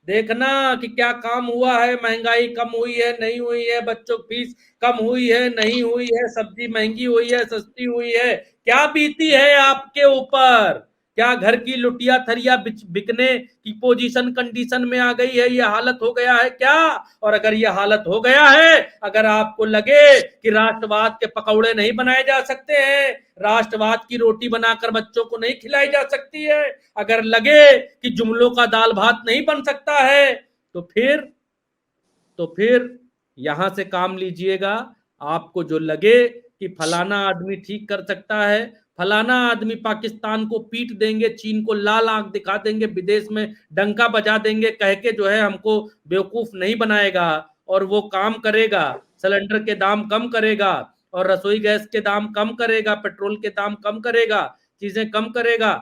देखना कि क्या काम हुआ है, महंगाई कम हुई है नहीं हुई है, बच्चों की फीस कम हुई है नहीं हुई है, सब्जी महंगी हुई है सस्ती हुई है, क्या बीती है आपके ऊपर, क्या घर की लुटिया थरिया बिकने की पोजीशन कंडीशन में आ गई है, ये हालत हो गया है क्या? और अगर ये हालत हो गया है, अगर आपको लगे कि राष्ट्रवाद के पकौड़े नहीं बनाए जा सकते हैं, राष्ट्रवाद की रोटी बनाकर बच्चों को नहीं खिलाई जा सकती है, अगर लगे कि जुमलों का दाल भात नहीं बन सकता है, तो फिर यहां से काम लीजिएगा। आपको जो लगे कि फलाना आदमी ठीक कर सकता है, फलाना आदमी पाकिस्तान को पीट देंगे, चीन को लाल आंख दिखा देंगे, विदेश में डंका बजा देंगे, कह के जो है हमको बेवकूफ नहीं बनाएगा, और वो काम करेगा, सिलेंडर के दाम कम करेगा और रसोई गैस के दाम कम करेगा, पेट्रोल के दाम कम करेगा, चीजें कम करेगा,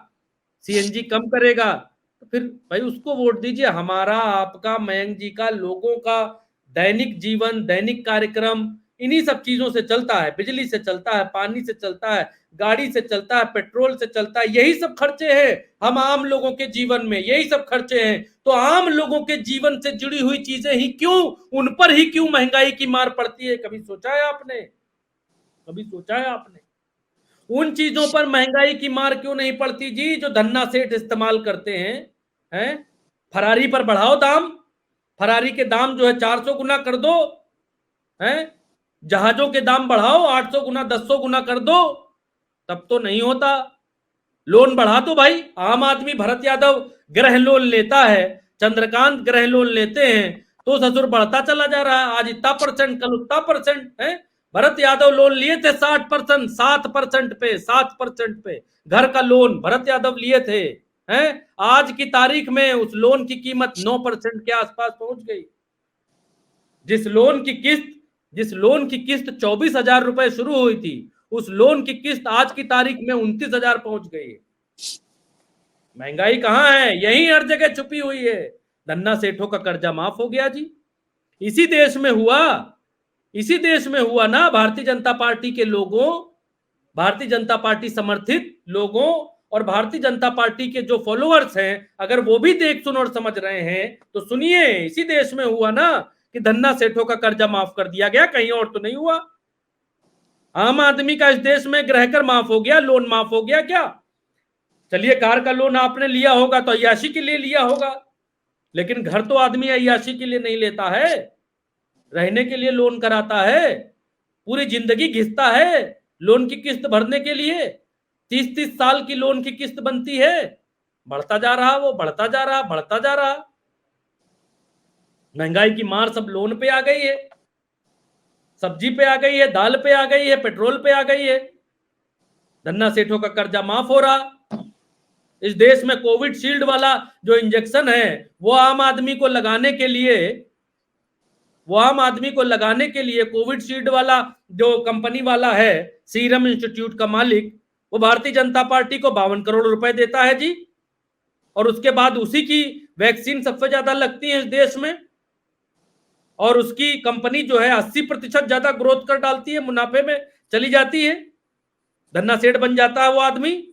सीएनजी कम करेगा, तो फिर भाई उसको वोट दीजिए। हमारा, आपका, मयंक जी का, लोगों का दैनिक जीवन, दैनिक कार्यक्रम इन्हीं सब चीजों से चलता है। बिजली से चलता है, पानी से चलता है, गाड़ी से चलता है, पेट्रोल से चलता है, यही सब खर्चे हैं हम आम लोगों के जीवन में, यही सब खर्चे हैं। तो आम लोगों के जीवन से जुड़ी हुई चीजें ही क्यों, उन पर ही क्यों महंगाई की मार पड़ती है? कभी सोचा है आपने? कभी सोचा है आपने? उन चीजों पर महंगाई की मार क्यों नहीं पड़ती जी, जो धन्ना सेठ इस्तेमाल करते हैं? फरारी पर बढ़ाओ दाम, फरारी के दाम जो है 400 गुना कर दो, हैं? जहाजों के दाम बढ़ाओ, 800 गुना, 100 गुना कर दो, तब तो नहीं होता। लोन बढ़ा दो भाई। आम आदमी, भरत यादव गृह लोन लेता है, चंद्रकांत गृह लोन लेते हैं, तो ससुर बढ़ता चला जा रहा है। आज इतना परसेंट, कल उतना परसेंट है। भरत यादव लोन लिए थे 60%, 7% पे, 7% पे घर का लोन भरत यादव लिए थे, हैं? आज की तारीख में उस लोन की कीमत 9% के आसपास पहुंच गई। जिस लोन की किस्त 24,000 रुपए शुरू हुई थी, उस लोन की किस्त आज की तारीख में 29,000 पहुंच गई है। महंगाई कहां है? यही हर जगह छुपी हुई है। धन्ना सेठों का कर्जा माफ हो गया जी। इसी देश में हुआ ना। भारतीय जनता पार्टी के लोगों, भारतीय जनता पार्टी समर्थित लोगों और भारतीय जनता पार्टी के जो फॉलोअर्स हैं, अगर वो भी देख सुन और समझ रहे हैं तो सुनिए, इसी देश में हुआ ना कि धन्ना सेठों का कर्जा माफ कर दिया गया, कहीं और तो नहीं हुआ। आम आदमी का इस देश में गृह कर माफ हो गया, लोन माफ हो गया क्या? चलिए, कार का लोन आपने लिया होगा तो अय्याशी के लिए लिया होगा, लेकिन घर तो आदमी अय्याशी के लिए नहीं लेता है, रहने के लिए लोन कराता है, पूरी जिंदगी घिसता है लोन की किस्त भरने के लिए। 30-30 साल की लोन की किस्त बनती है, बढ़ता जा रहा, वो बढ़ता जा रहा, बढ़ता जा रहा। महंगाई की मार सब लोन पे आ गई है, सब्जी पे आ गई है, दाल पे आ गई है, पेट्रोल पे आ गई है। धन्ना सेठों का कर्जा माफ हो रहा। इस देश में कोविड शील्ड वाला जो इंजेक्शन है, वो आम आदमी को लगाने के लिए कोविड शील्ड वाला जो कंपनी वाला है, सीरम इंस्टीट्यूट का मालिक, वो भारतीय जनता पार्टी को 52 करोड़ रुपए देता है जी। और उसके बाद उसी की वैक्सीन सबसे ज्यादा लगती है इस देश में, और उसकी कंपनी जो है 80% ज्यादा ग्रोथ कर डालती है, मुनाफे में चली जाती है। धन्ना सेठ बन जाता है वो आदमी।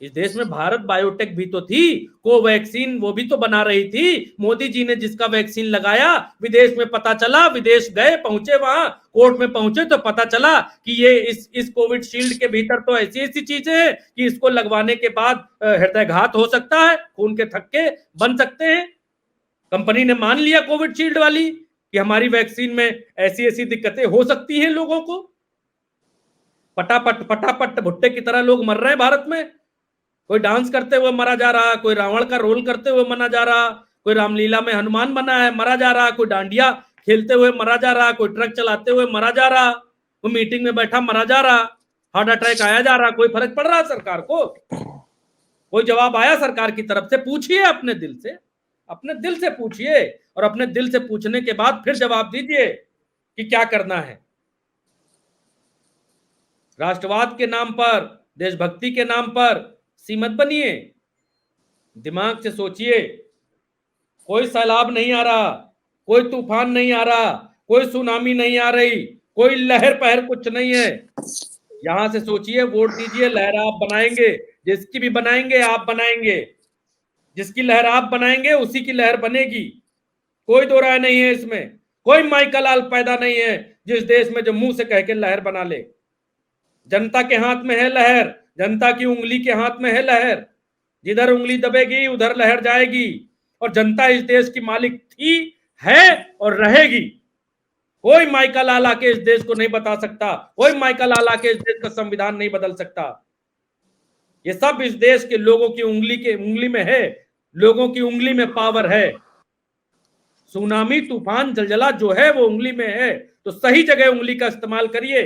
इस देश में भारत बायोटेक भी तो थी, कोवैक्सीन वो भी तो बना रही थी। मोदी जी ने जिसका वैक्सीन लगाया, विदेश में पता चला, विदेश गए, पहुंचे, वहां कोर्ट में पहुंचे तो पता चला कि ये इस कोविड शील्ड के भीतर तो ऐसी ऐसी चीजें हैं कि इसको लगवाने के बाद हृदयघात हो सकता है, खून के थक्के बन सकते हैं। कंपनी ने मान लिया कोविड शील्ड वाली कि हमारी वैक्सीन में ऐसी ऐसी दिक्कतें हो सकती हैं लोगों को। पटापट भुट्टे की तरह लोग मर रहे हैं भारत में। कोई डांस करते हुए मरा जा रहा, कोई रावण का रोल करते हुए मरा जा रहा, कोई रामलीला में हनुमान बना है मरा जा रहा, कोई डांडिया खेलते हुए मरा जा रहा, कोई ट्रक चलाते हुए मरा जा रहा, कोई मीटिंग में बैठा मरा जा रहा, हार्ट अटैक आया जा रहा। कोई फर्क पड़ रहा सरकार को? कोई जवाब आया सरकार की तरफ से? पूछिए अपने दिल से, अपने दिल से पूछिए, और अपने दिल से पूछने के बाद फिर जवाब दीजिए कि क्या करना है। राष्ट्रवाद के नाम पर, देशभक्ति के नाम पर सीमत बनिए, दिमाग से सोचिए। कोई सैलाब नहीं आ रहा, कोई तूफान नहीं आ रहा, कोई सुनामी नहीं आ रही, कोई लहर पहर कुछ नहीं है। यहां से सोचिए, वोट दीजिए, लहर आप बनाएंगे, जिसकी भी बनाएंगे आप बनाएंगे, जिसकी लहर आप बनाएंगे उसी की लहर बनेगी। कोई दो राय नहीं है इसमें। कोई माइकल लाल पैदा नहीं है जिस देश में जो मुंह से कह के लहर बना ले। जनता के हाथ में है लहर, जनता की उंगली के हाथ में है लहर। जिधर उंगली दबेगी उधर लहर जाएगी, और जनता इस देश की मालिक थी, है और रहेगी। कोई माइकल लाल आके इस देश को नहीं बता सकता, कोई माइकल लाल आके इस देश का संविधान नहीं बदल सकता। ये सब इस देश के लोगों की उंगली में है, लोगों की उंगली में पावर है। सुनामी, तूफान, जलजला जो है वो उंगली में है, तो सही जगह उंगली का इस्तेमाल करिए।